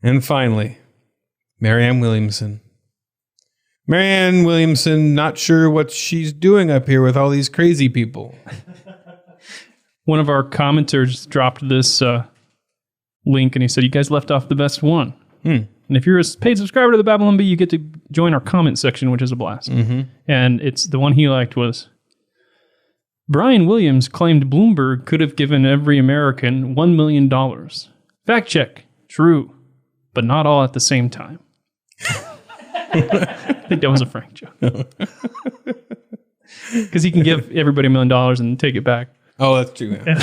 And finally, Marianne Williamson. Marianne Williamson, not sure what she's doing up here with all these crazy people. One of our commenters dropped this link and he said, "You guys left off the best one." And if you're a paid subscriber to the Babylon Bee, you get to join our comment section, which is a blast. And it's the one he liked was, Brian Williams claimed Bloomberg could have given every American $1 million. Fact check. True. But not all at the same time. I think that was a Frank joke. Because he can give everybody $1 million and take it back. Oh, that's true. Yeah.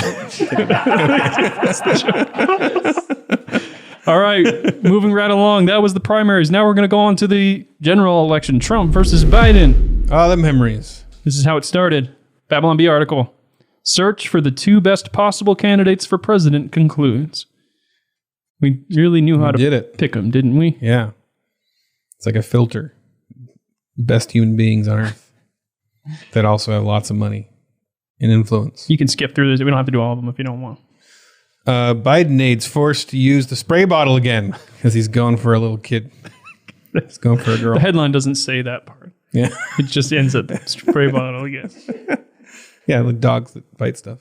All right, moving right along. That was the primaries. Now we're going to go on to the general election. Trump versus Biden. Oh, the memories. This is how it started. Babylon Bee article. Search for the two best possible candidates for president concludes. We really knew how to pick them, didn't we? Yeah. It's like a filter. Best human beings on earth that also have lots of money and influence. You can skip through this. We don't have to do all of them if you don't want. Biden aides forced to use the spray bottle again because he's going for a little kid. He's going for a girl. The headline doesn't say that part. Yeah. It just ends at spray bottle again. Yeah, like dogs that bite stuff.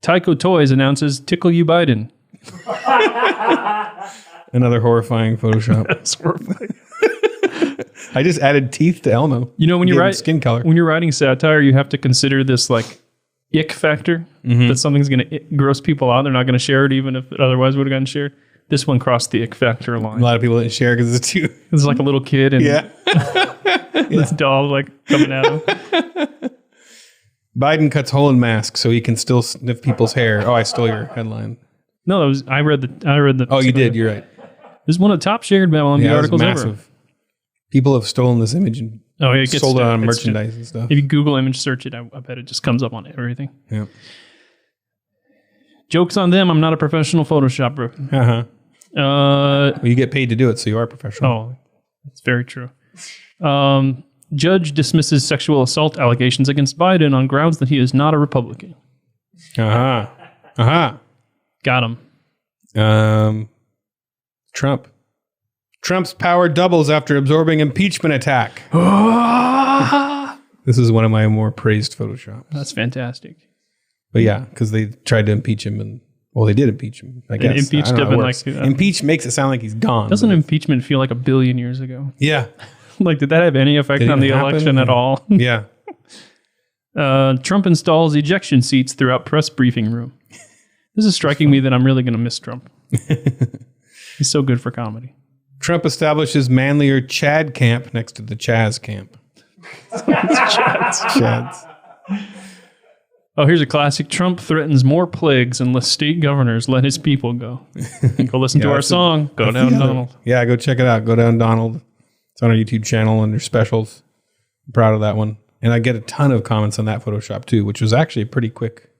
Tyco Toys announces Tickle You Biden. Another horrifying Photoshop. That's horrifying. I just added teeth to Elmo. You know, when you Gave him write skin color. when you're writing satire, you have to consider this like ick factor, that something's going to gross people out. They're not going to share it even if it otherwise would have gotten shared. This one crossed the ick factor line. A lot of people didn't share because it's too. It's like a little kid and Yeah. this doll like coming at him. Biden cuts hole in mask so he can still sniff people's hair. Oh, I stole your headline. No, that was I read the. Oh, you did. You're right. This is one of the top shared MLB Yeah, it was articles massive. ever. People have stolen this image and Oh, yeah, it gets sold it on it's merchandise and stuff. If you Google image search it, I bet it just comes up on everything. Yeah. Jokes on them. I'm not a professional Photoshopper. Well, you get paid to do it, so you are professional. Oh, that's very true. Judge dismisses sexual assault allegations against Biden on grounds that he is not a Republican. Got him. Trump. Trump's power doubles after absorbing impeachment attack. This is one of my more praised Photoshops. That's fantastic. But yeah, because they tried to impeach him and, well, they did impeach him, I guess. impeached I don't know him how it and, works. like, impeach makes it sound like he's gone. Doesn't but impeachment feel like a billion years ago? yeah. Like, did that have any effect Did it on the happen? election at all? Yeah. Trump installs ejection seats throughout press briefing room. This is striking me that I'm really going to miss Trump. He's so good for comedy. Trump establishes manlier Chad camp next to the Chaz camp. Chads. Oh, here's a classic. Trump threatens more plagues unless state governors let his people go. Go listen to our song. Go down, Donald. Yeah, go check it out. Go down, Donald. It's on our YouTube channel under specials. I'm proud of that one. And I get a ton of comments on that Photoshop too, which was actually a pretty quick,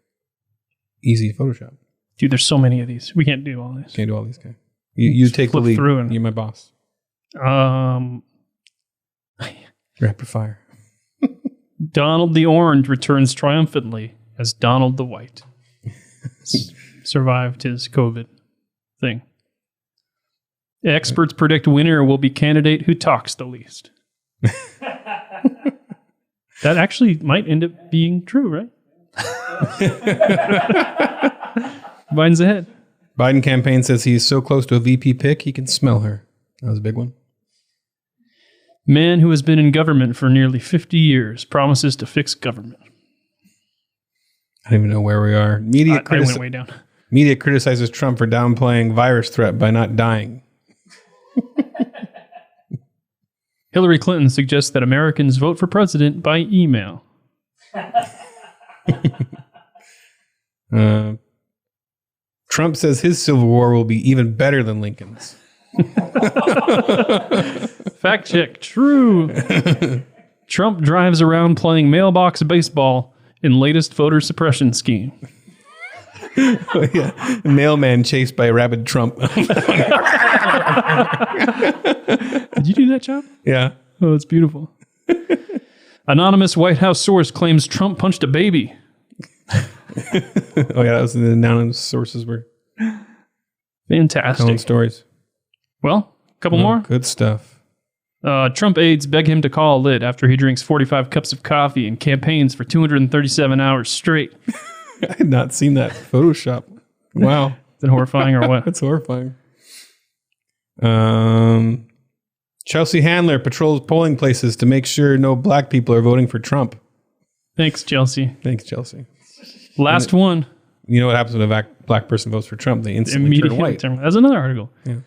easy Photoshop. Dude, there's so many of these. We can't do all this. Can't do all these guys. You take the flip lead. through and- You're my boss. Rapid fire. Donald the Orange returns triumphantly as Donald the White. Survived his COVID thing. Experts predict winner will be candidate who talks the least. That actually might end up being true, right? Biden's ahead. Biden campaign says he's so close to a VP pick, he can smell her. That was a big one. Man who has been in government for nearly 50 years promises to fix government. I don't even know where we are. I went way down. Media criticizes Trump for downplaying virus threat by not dying. Hillary Clinton suggests that Americans vote for president by email. Trump says his Civil War will be even better than Lincoln's. Fact check. True. Trump drives around playing mailbox baseball in latest voter suppression scheme. Yeah. Mailman chased by a rabid Trump. Did you do that, John? Yeah. Oh, it's beautiful. Anonymous White House source claims Trump punched a baby. Oh, yeah. That was the anonymous sources were Fantastic. telling stories. Well, a couple more. Good stuff. Trump aides beg him to call a lid after he drinks 45 cups of coffee and campaigns for 237 hours straight. I had not seen that Photoshop. Wow. Is it horrifying or what? That's horrifying. Chelsea Handler patrols polling places to make sure no black people are voting for Trump. Thanks, Chelsea. Thanks, Chelsea. Last one. You know what happens when a black person votes for Trump? They instantly turn white. That's another article. Yeah.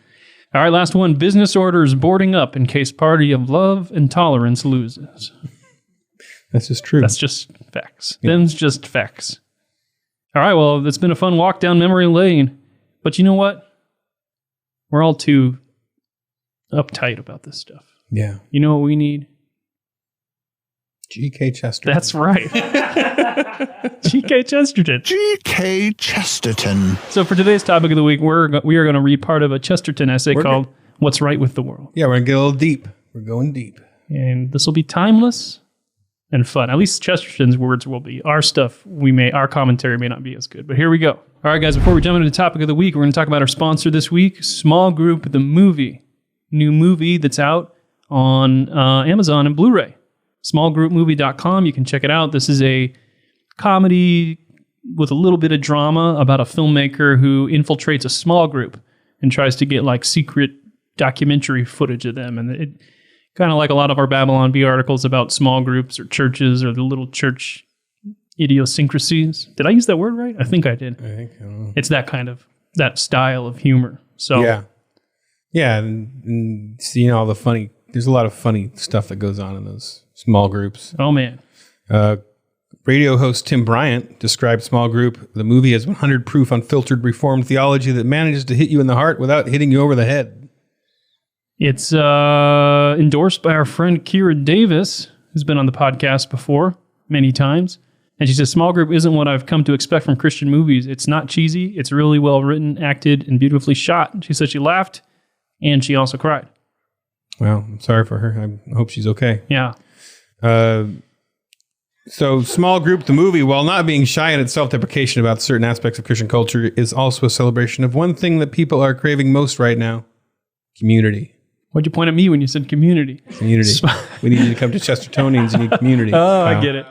All right, last one. Business orders boarding up in case party of love and tolerance loses. That's just true. That's just facts. Yeah. Them's just facts. All right, well, it's been a fun walk down memory lane. But you know what? We're all too uptight about this stuff. Yeah. You know what we need? G.K. Chesterton. That's right. G.K. Chesterton. G.K. Chesterton. So for today's topic of the week, we are going to read part of a Chesterton essay called What's Right with the World. Yeah, we're going to get a little deep. We're going deep. And this will be timeless and fun. At least Chesterton's words will be. Our stuff, our commentary may not be as good. But here we go. All right, guys, before we jump into the topic of the week, we're going to talk about our sponsor this week, Small Group, the movie. New movie that's out on Amazon and Blu-ray. Smallgroupmovie.com. You can check it out. This is a comedy with a little bit of drama about a filmmaker who infiltrates a small group and tries to get like secret documentary footage of them. And it kind of like a lot of our Babylon Bee articles about small groups or churches or the little church idiosyncrasies. Did I use that word right? I think I did. It's that kind of, that style of humor. So yeah, and seeing all the funny, there's a lot of funny stuff that goes on in those small groups. Oh man. Radio host Tim Bryant described Small Group, the movie, as 100 proof unfiltered reformed theology that manages to hit you in the heart without hitting you over the head. It's endorsed by our friend Kira Davis, who's been on the podcast before many times. And she says, Small Group isn't what I've come to expect from Christian movies. It's not cheesy. It's really well written, acted, and beautifully shot. She said she laughed, and she also cried. Well, I'm sorry for her. I hope she's okay. Yeah. So Small Group, the movie, while not being shy in its self-deprecation about certain aspects of Christian culture, is also a celebration of one thing that people are craving most right now: community. Why'd you point at me when you said community? Community. We need you to come to Chestertonians. You need community. Oh, I get it.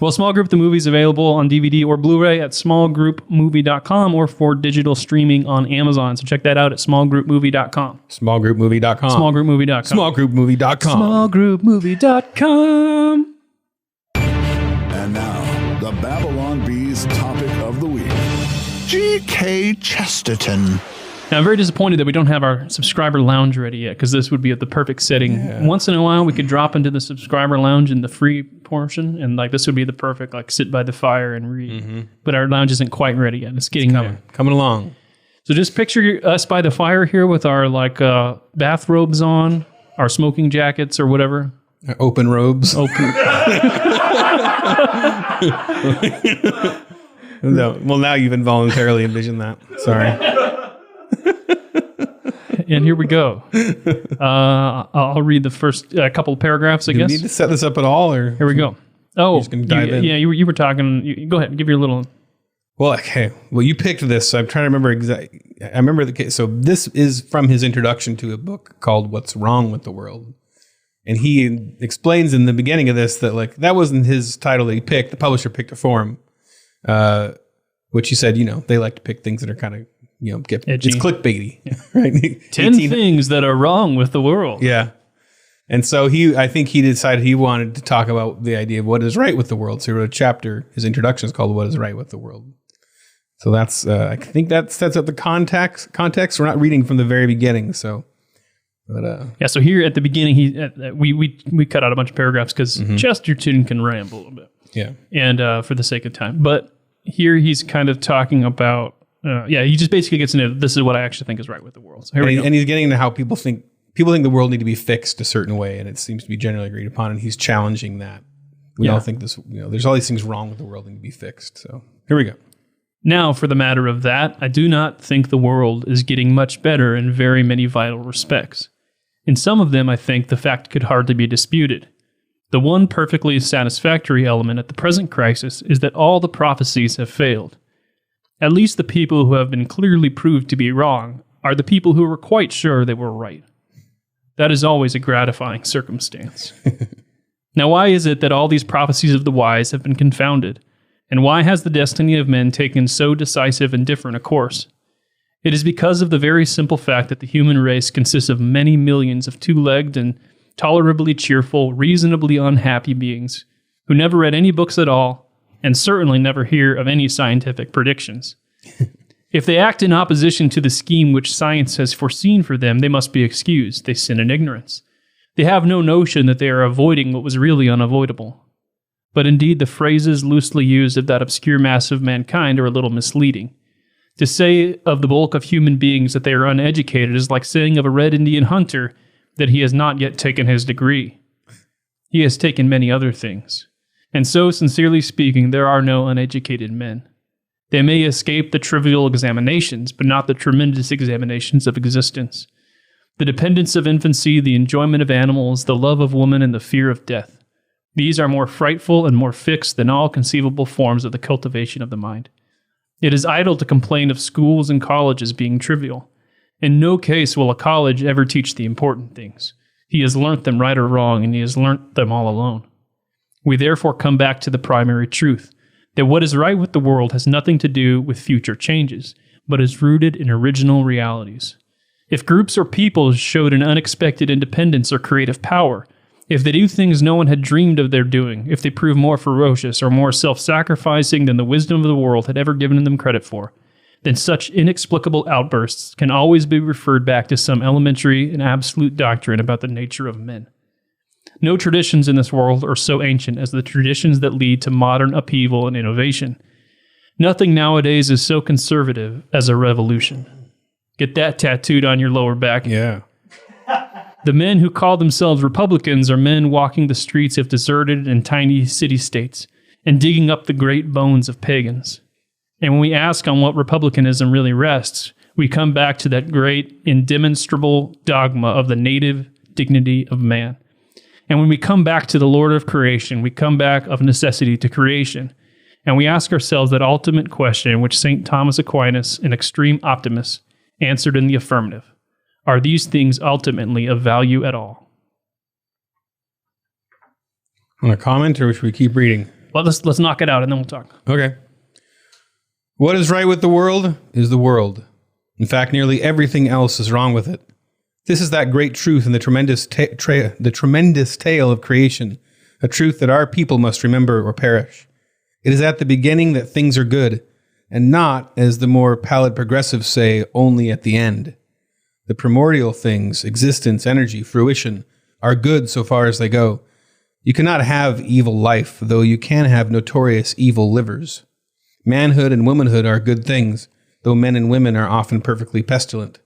Well, Small Group, the movie, is available on DVD or Blu-ray at smallgroupmovie.com or for digital streaming on Amazon. So check that out at smallgroupmovie.com. Smallgroupmovie.com. Smallgroupmovie.com. Smallgroupmovie.com. Smallgroupmovie.com. And now, the Babylon Bees topic of the week. G.K. Chesterton. Now, I'm very disappointed that we don't have our subscriber lounge ready yet, because this would be the perfect setting. Yeah. Once in a while, we could drop into the subscriber lounge in the free portion, and like this would be the perfect, like, sit by the fire and read. Mm-hmm. But our lounge isn't quite ready yet. It's getting there. Coming along. So just picture us by the fire here with our like bathrobes on, our smoking jackets or whatever. Open robes. No. Well, now you've involuntarily envisioned that. Sorry. And here we go. I'll read the first couple of paragraphs, I guess. Do we need to set this up at all? Or here we go. Oh, just gonna dive in? Yeah, you were talking. Go ahead. Give your little... Well, okay. Well, you picked this. So I'm trying to remember exactly. I remember the case. So this is from his introduction to a book called What's Wrong with the World. And he explains in the beginning of this that like that wasn't his title that he picked. The publisher picked it for him. Which he said, they like to pick things that are kind of, it's clickbaity, right? 10 things that are wrong with the world. Yeah. And so I think he decided he wanted to talk about the idea of what is right with the world. So he wrote a chapter. His introduction is called What is Right with the World. So that's, I think that sets up the context. We're not reading from the very beginning. So, yeah. So here at the beginning, we cut out a bunch of paragraphs because Chesterton can ramble a little bit. Yeah. And for the sake of time, but here he's kind of talking about, he just basically gets into this is what I actually think is right with the world. So and he's getting into how people think the world need to be fixed a certain way, and it seems to be generally agreed upon, and he's challenging that. We all think this, there's all these things wrong with the world that need to be fixed. So here we go. Now, for the matter of that, I do not think the world is getting much better in very many vital respects. In some of them, I think the fact could hardly be disputed. The one perfectly satisfactory element at the present crisis is that all the prophecies have failed. At least the people who have been clearly proved to be wrong are the people who were quite sure they were right. That is always a gratifying circumstance. Now, why is it that all these prophecies of the wise have been confounded? And why has the destiny of men taken so decisive and different a course? It is because of the very simple fact that the human race consists of many millions of two-legged and tolerably cheerful, reasonably unhappy beings who never read any books at all and certainly never hear of any scientific predictions. If they act in opposition to the scheme which science has foreseen for them, they must be excused. They sin in ignorance. They have no notion that they are avoiding what was really unavoidable. But indeed, the phrases loosely used of that obscure mass of mankind are a little misleading. To say of the bulk of human beings that they are uneducated is like saying of a red Indian hunter that he has not yet taken his degree. He has taken many other things. And so, sincerely speaking, there are no uneducated men. They may escape the trivial examinations, but not the tremendous examinations of existence. The dependence of infancy, the enjoyment of animals, the love of woman, and the fear of death. These are more frightful and more fixed than all conceivable forms of the cultivation of the mind. It is idle to complain of schools and colleges being trivial. In no case will a college ever teach the important things. He has learnt them right or wrong, and he has learnt them all alone. We therefore come back to the primary truth, that what is right with the world has nothing to do with future changes, but is rooted in original realities. If groups or peoples showed an unexpected independence or creative power, if they do things no one had dreamed of their doing, if they prove more ferocious or more self-sacrificing than the wisdom of the world had ever given them credit for, then such inexplicable outbursts can always be referred back to some elementary and absolute doctrine about the nature of men. No traditions in this world are so ancient as the traditions that lead to modern upheaval and innovation. Nothing nowadays is so conservative as a revolution. Get that tattooed on your lower back. Yeah. The men who call themselves Republicans are men walking the streets of deserted and tiny city-states and digging up the great bones of pagans. And when we ask on what republicanism really rests, we come back to that great, indemonstrable dogma of the native dignity of man. And when we come back to the Lord of creation, we come back of necessity to creation. And we ask ourselves that ultimate question which St. Thomas Aquinas, an extreme optimist, answered in the affirmative. Are these things ultimately of value at all? Want to comment, or should we keep reading? Well, let's knock it out and then we'll talk. Okay. What is right with the world is the world. In fact, nearly everything else is wrong with it. This is that great truth in the tremendous tale of creation, a truth that our people must remember or perish. It is at the beginning that things are good, and not, as the more pallid progressives say, only at the end. The primordial things, existence, energy, fruition, are good so far as they go. You cannot have evil life, though you can have notorious evil livers. Manhood and womanhood are good things, though men and women are often perfectly pestilent.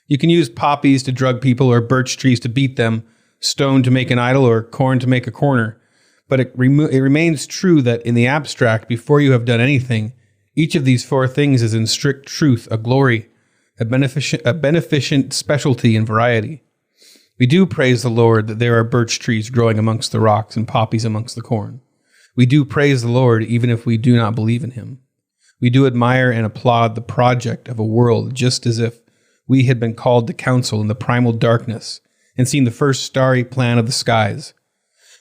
You can use poppies to drug people or birch trees to beat them, stone to make an idol or corn to make a corner. But it remains true that in the abstract, before you have done anything, each of these four things is in strict truth a glory, a beneficent specialty and variety. We do praise the Lord that there are birch trees growing amongst the rocks and poppies amongst the corn. We do praise the Lord even if we do not believe in him. We do admire and applaud the project of a world just as if we had been called to counsel in the primal darkness and seen the first starry plan of the skies.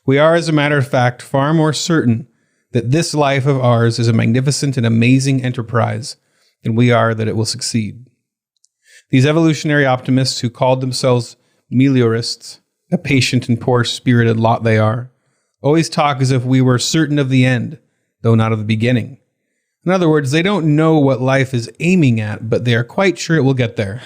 We are, as a matter of fact, far more certain that this life of ours is a magnificent and amazing enterprise than we are that it will succeed. These evolutionary optimists who called themselves meliorists, a patient and poor-spirited lot they are, always talk as if we were certain of the end, though not of the beginning. In other words, they don't know what life is aiming at, but they are quite sure it will get there.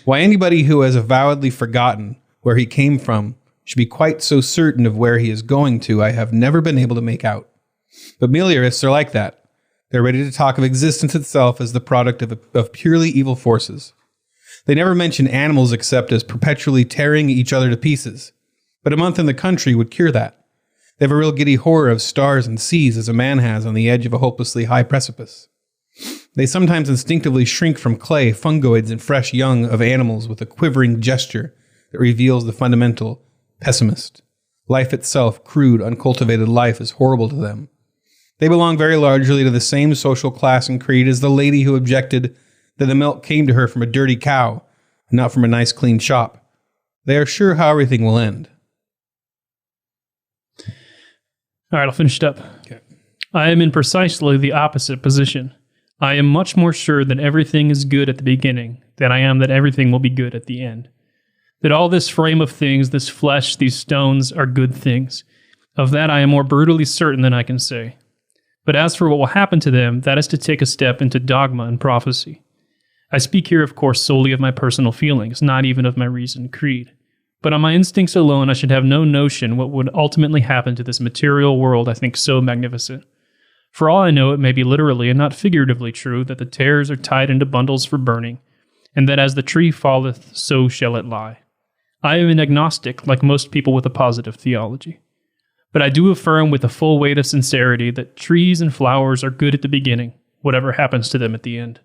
Why anybody who has avowedly forgotten where he came from should be quite so certain of where he is going to, I have never been able to make out. But meliorists are like that. They're ready to talk of existence itself as the product of purely evil forces. They never mention animals except as perpetually tearing each other to pieces. But a month in the country would cure that. They have a real giddy horror of stars and seas as a man has on the edge of a hopelessly high precipice. They sometimes instinctively shrink from clay, fungoids, and fresh young of animals with a quivering gesture that reveals the fundamental pessimist. Life itself, crude, uncultivated life, is horrible to them. They belong very largely to the same social class and creed as the lady who objected that the milk came to her from a dirty cow and not from a nice clean shop. They are sure how everything will end. All right, I'll finish it up. Okay. I am in precisely the opposite position. I am much more sure that everything is good at the beginning than I am that everything will be good at the end. That all this frame of things, this flesh, these stones, are good things. Of that I am more brutally certain than I can say. But as for what will happen to them, that is to take a step into dogma and prophecy. I speak here, of course, solely of my personal feelings, not even of my reasoned creed. But on my instincts alone, I should have no notion what would ultimately happen to this material world I think so magnificent. For all I know, it may be literally and not figuratively true that the tares are tied into bundles for burning, and that as the tree falleth, so shall it lie. I am an agnostic, like most people with a positive theology. But I do affirm with the full weight of sincerity that trees and flowers are good at the beginning, whatever happens to them at the end.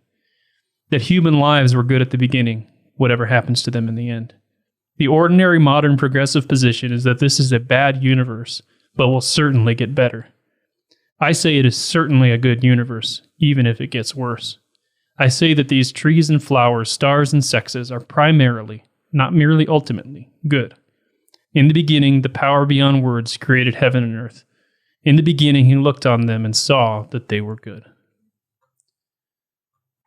That human lives were good at the beginning, whatever happens to them in the end. The ordinary modern progressive position is that this is a bad universe, but will certainly get better. I say it is certainly a good universe, even if it gets worse. I say that these trees and flowers, stars and sexes are primarily, not merely ultimately, good. In the beginning, the power beyond words created heaven and earth. In the beginning, he looked on them and saw that they were good.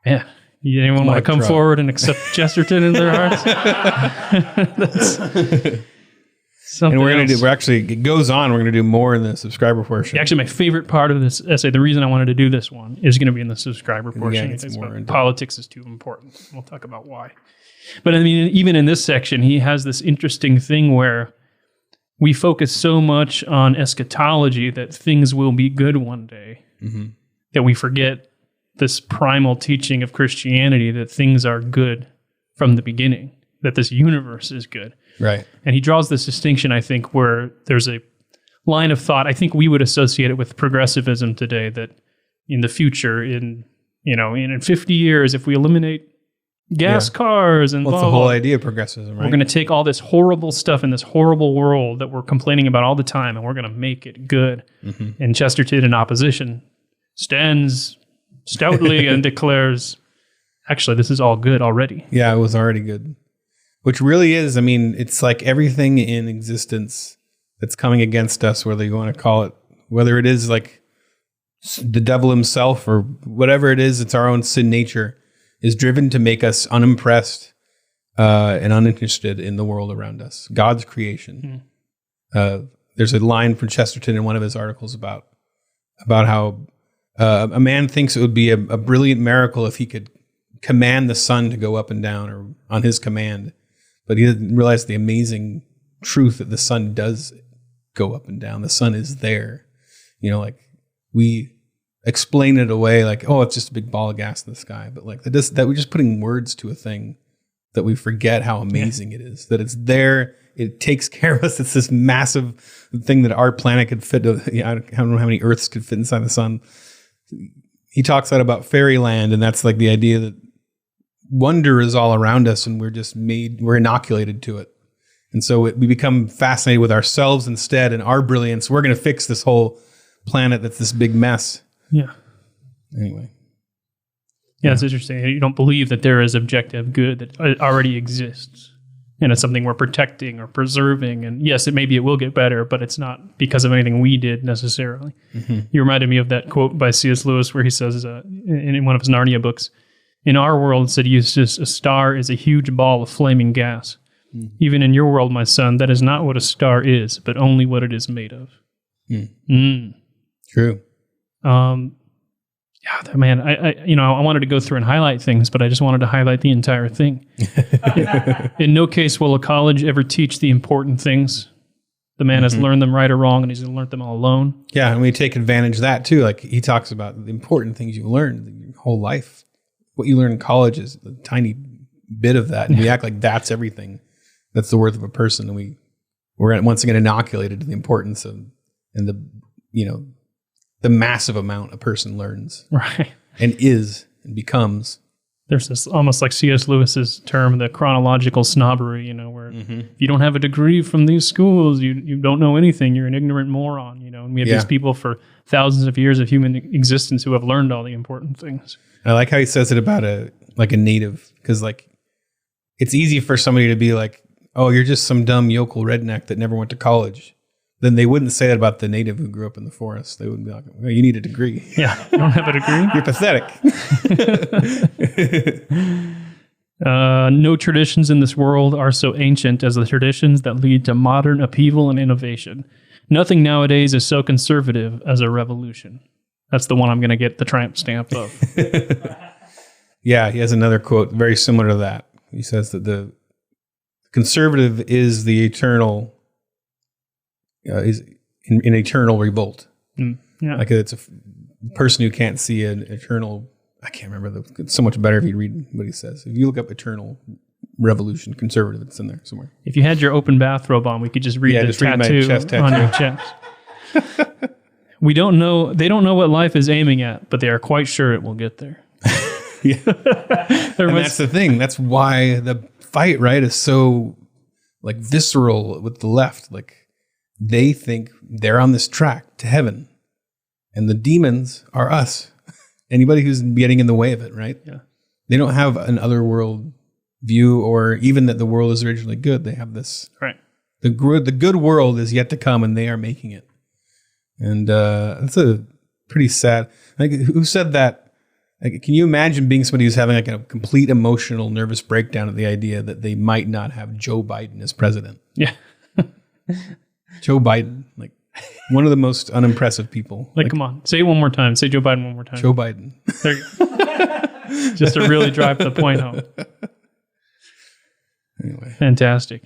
Yeah. Anyone want to come forward and accept Chesterton in their hearts? That's something and we're going to else. do, it goes on. We're going to do more in the subscriber portion. Actually, my favorite part of this essay, the reason I wanted to do this one, is going to be in the subscriber portion. it's It's more about in-depth. politics is too important. We'll talk about why. But I mean, even in this section, he has this interesting thing where we focus so much on eschatology that things will be good one day that we forget this primal teaching of Christianity that things are good from the beginning, that this universe is good. Right. And he draws this distinction, I think, where there's a line of thought. I think we would associate it with progressivism today, that in the future, in 50 years, if we eliminate gas cars and Well, it's blah, the whole blah, idea of progressivism, right? we're going to take all this horrible stuff in this horrible world that we're complaining about all the time, and we're going to make it good. And Chesterton, in opposition, stands stoutly and declares, actually, this is all good already. Yeah, it was already good. Which really is, I mean, it's like everything in existence that's coming against us, whether you want to call it, whether it is like the devil himself or whatever it is, it's our own sin nature, is driven to make us unimpressed and uninterested in the world around us. God's creation. There's a line from Chesterton in one of his articles about how a man thinks it would be a brilliant miracle if he could command the sun to go up and down or on his command. But he didn't realize the amazing truth that the sun does go up and down. The sun is there. Like we explain it away like, oh, it's just a big ball of gas in the sky. But like that we're just putting words to a thing that we forget how amazing it is, that it's there. It takes care of us. It's this massive thing that our planet could fit. I don't know how many Earths could fit inside the sun. He talks about fairyland, and that's like the idea that wonder is all around us, and we're inoculated to it. And so we become fascinated with ourselves instead and our brilliance. We're going to fix this whole planet that's this big mess. Yeah. Anyway. Yeah, it's interesting. You don't believe that there is objective good that already exists. And it's something we're protecting or preserving. And yes, maybe it will get better, but it's not because of anything we did necessarily. You reminded me of that quote by C.S. Lewis where he says in one of his Narnia books, in our world, said Eustace, a star is a huge ball of flaming gas. Even in your world, my son, that is not what a star is, but only what it is made of. True. Yeah, man, I wanted to go through and highlight things, but I just wanted to highlight the entire thing. In no case will a college ever teach the important things. The man has learned them right or wrong, and he's learned them all alone. Yeah, and we take advantage of that too. Like he talks about the important things you've learned your whole life. What you learn in college is a tiny bit of that, and we act like that's everything. That's the worth of a person, and we're once again inoculated to the importance of and the massive amount a person learns, Right. and is and becomes. There's this almost like C.S. Lewis's term, the chronological snobbery, where if you don't have a degree from these schools, you don't know anything. You're an ignorant moron, And we have these people for thousands of years of human existence who have learned all the important things. I like how he says it about a native, because like it's easy for somebody to be like, oh, you're just some dumb yokel redneck that never went to college. Then they wouldn't say that about the native who grew up in the forest. They wouldn't be like, well, you need a degree. Yeah, you don't have a degree? You're pathetic. No traditions in this world are so ancient as the traditions that lead to modern upheaval and innovation. Nothing nowadays is so conservative as a revolution. That's the one I'm going to get the tramp stamp of. Yeah, he has another quote very similar to that. He says that the conservative is the eternal, is in eternal revolt. Yeah. Like it's a person who can't see an eternal, I can't remember. It's so much better if you read what he says. If you look up eternal revolution, conservative, it's in there somewhere. If you had your open bathrobe on, we could just read the just read my tattoo chest on tattoo. your chest. They don't know what life is aiming at, but they are quite sure it will get there. Yeah. And that's the thing. That's why the fight, right, is so like visceral with the left. Like they think they're on this track to heaven, and the demons are us. Anybody who's getting in the way of it, right? Yeah. They don't have an other world view, or even that the world is originally good. They have this Right. The good world is yet to come, and they are making it. And that's a pretty sad. Like, who said that? Like, can you imagine being somebody who's having like a complete emotional, nervous breakdown at the idea that they might not have Joe Biden as president? Yeah. Joe Biden, like one of the most unimpressive people. Like, come on, say it one more time. Say Joe Biden one more time. Joe Biden. There you go. Just to really drive the point home. Anyway. Fantastic.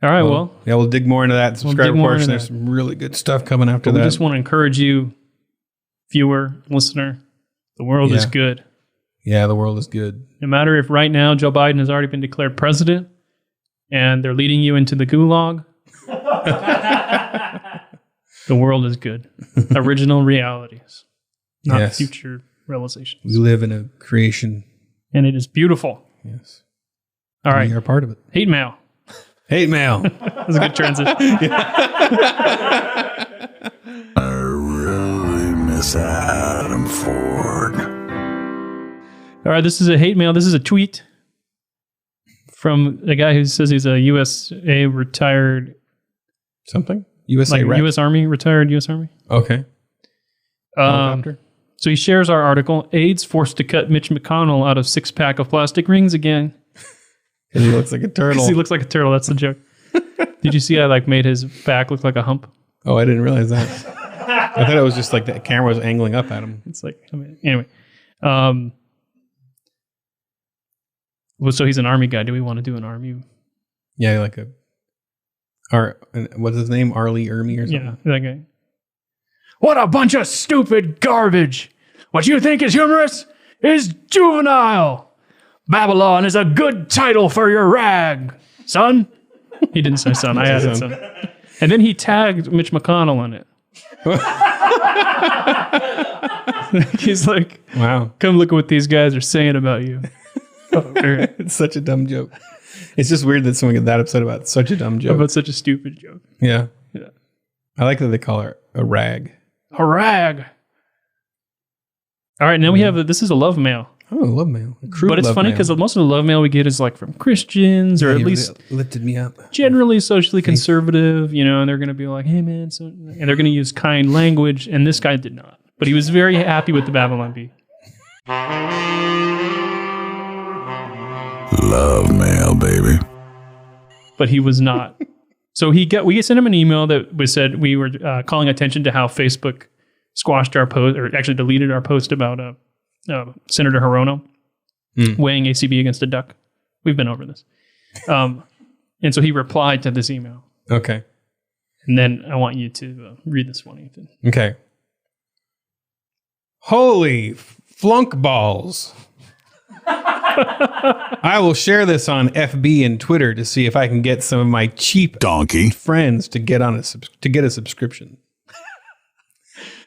All right, well. Yeah, we'll dig more into that subscriber portion. There's some really good stuff coming after that. We just want to encourage you, viewer, listener, the world is good. Yeah, the world is good. No matter if right now Joe Biden has already been declared president and they're leading you into the gulag, the world is good. Original realities, not future realizations. We live in a creation. And it is beautiful. Yes. All right. We are part of it. Hate mail. Hate mail. That was a good transition. I really miss Adam Ford. All right, this is a hate mail. This is a tweet from a guy who says he's a USA retired... Something? USA like rep. U.S. Army, retired U.S. Army. Okay. So he shares our article, AIDS forced to cut Mitch McConnell out of 6-pack of plastic rings again. Because he looks like a turtle. He looks like a turtle. That's the joke. Did you see I made his back look like a hump? Oh, I didn't realize that. I thought it was just like the camera was angling up at him. It's like, anyway. Well, so he's an Army guy. Do we want to do an Army? Yeah, like what's his name? Arlie Ermy or something? Yeah, that guy. What a bunch of stupid garbage. What you think is humorous is juvenile. Babylon is a good title for your rag, son. He didn't say son. I added son. And then he tagged Mitch McConnell in it. He's like, wow, come look at what these guys are saying about you. It's such a dumb joke. It's just weird that someone get that upset about such a dumb joke. About such a stupid joke. Yeah. I like that they call her a rag. A rag. All right, now we have this is a love mail. Oh, love mail. But it's funny because most of the love mail we get is like from Christians or at least lifted me up. Generally socially conservative, and they're going to be like, hey man, and they're going to use kind language. And this guy did not, but he was very happy with the Babylon Bee. Love mail, baby. But he was not. So we sent him an email that said we were calling attention to how Facebook squashed our post, or actually deleted our post about Senator Hirono weighing ACB against a duck. We've been over this. And so he replied to this email. Okay. And then I want you to read this one, Ethan. Okay. Holy flunk balls. I will share this on FB and Twitter to see if I can get some of my cheap donkey friends to get a subscription.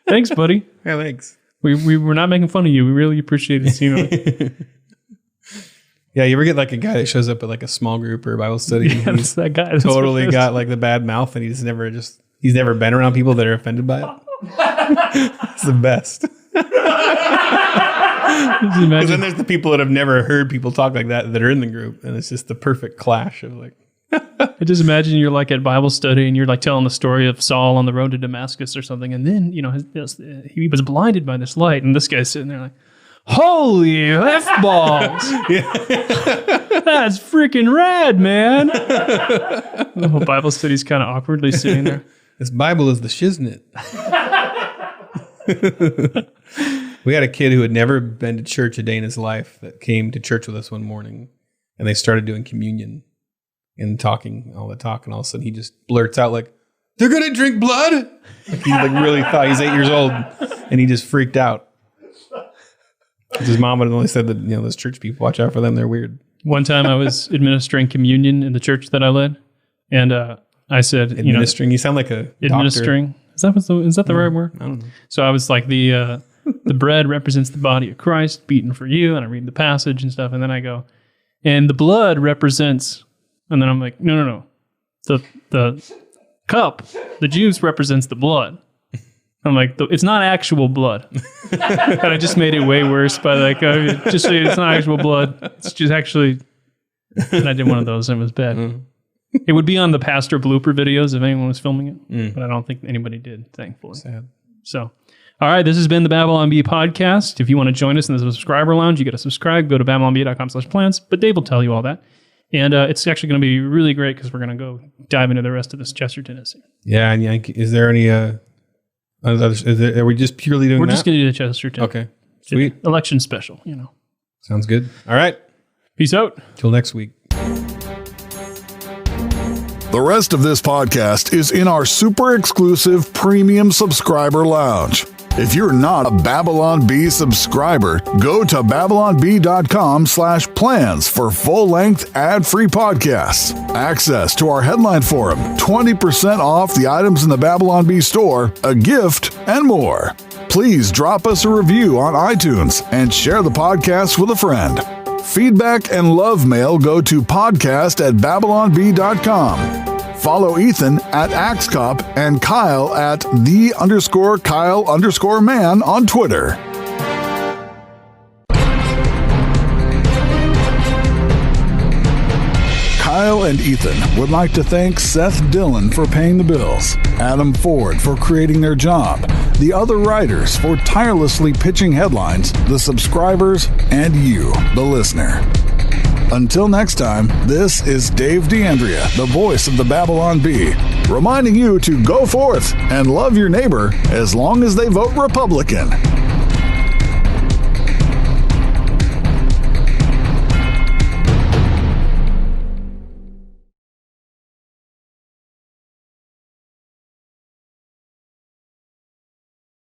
Thanks, buddy. Yeah, thanks. We were not making fun of you. We really appreciate it. Yeah, you ever get like a guy that shows up at like a small group or a Bible study? Yeah, that's that guy. That's totally got like the bad mouth, and he's never been around people that are offended by it. It's the best. Because then there's the people that have never heard people talk like that are in the group, and it's just the perfect clash of like. I just imagine you're like at Bible study and you're like telling the story of Saul on the road to Damascus or something, and then he was blinded by this light, and this guy's sitting there like, "Holy F-balls! That's freaking rad, man!" The whole Bible study's kind of awkwardly sitting there. This Bible is the shiznit. We had a kid who had never been to church a day in his life that came to church with us one morning, and they started doing communion and talking all the talk, and all of a sudden he just blurts out like, "They're gonna drink blood!" Like he like really thought he's 8 years old, and he just freaked out. His mom had only said that those church people, watch out for them, they're weird. One time I was administering communion in the church that I led, and I said, administering. You sound like a administering. Doctor. Is that the right word? I don't know. So I was like the bread represents the body of Christ beaten for you, and I read the passage and stuff, and then I go, and the blood represents, and then I'm like, no, the cup, the juice represents the blood. I'm like, it's not actual blood. And I just made it way worse by like, just say it's not actual blood. It's just actually, and I did one of those and it was bad. It would be on the pastor blooper videos if anyone was filming it, but I don't think anybody did, thankfully. Sad. So, all right, this has been the Babylon Bee podcast. If you want to join us in the subscriber lounge, you got to subscribe. Go to babylonbee.com/plans, but Dave will tell you all that. And it's actually going to be really great because we're going to go dive into the rest of this Chesterton essay. Yeah, and is there any... are we just purely doing We're that? just going to do the Chesterton. Okay, sweet. Election special, Sounds good. All right. Peace out. Till next week. The rest of this podcast is in our super exclusive premium subscriber lounge. If you're not a Babylon Bee subscriber, go to babylonbee.com/plans for full-length ad-free podcasts, access to our headline forum, 20% off the items in the Babylon Bee store, a gift, and more. Please drop us a review on iTunes and share the podcast with a friend. Feedback and love mail go to podcast@babylonbee.com. Follow Ethan at AxeCop and Kyle at _Kyle_man on Twitter. Kyle and Ethan would like to thank Seth Dillon for paying the bills, Adam Ford for creating their job, the other writers for tirelessly pitching headlines, the subscribers, and you, the listener. Until next time, this is Dave D'Andrea, the voice of the Babylon Bee, reminding you to go forth and love your neighbor as long as they vote Republican.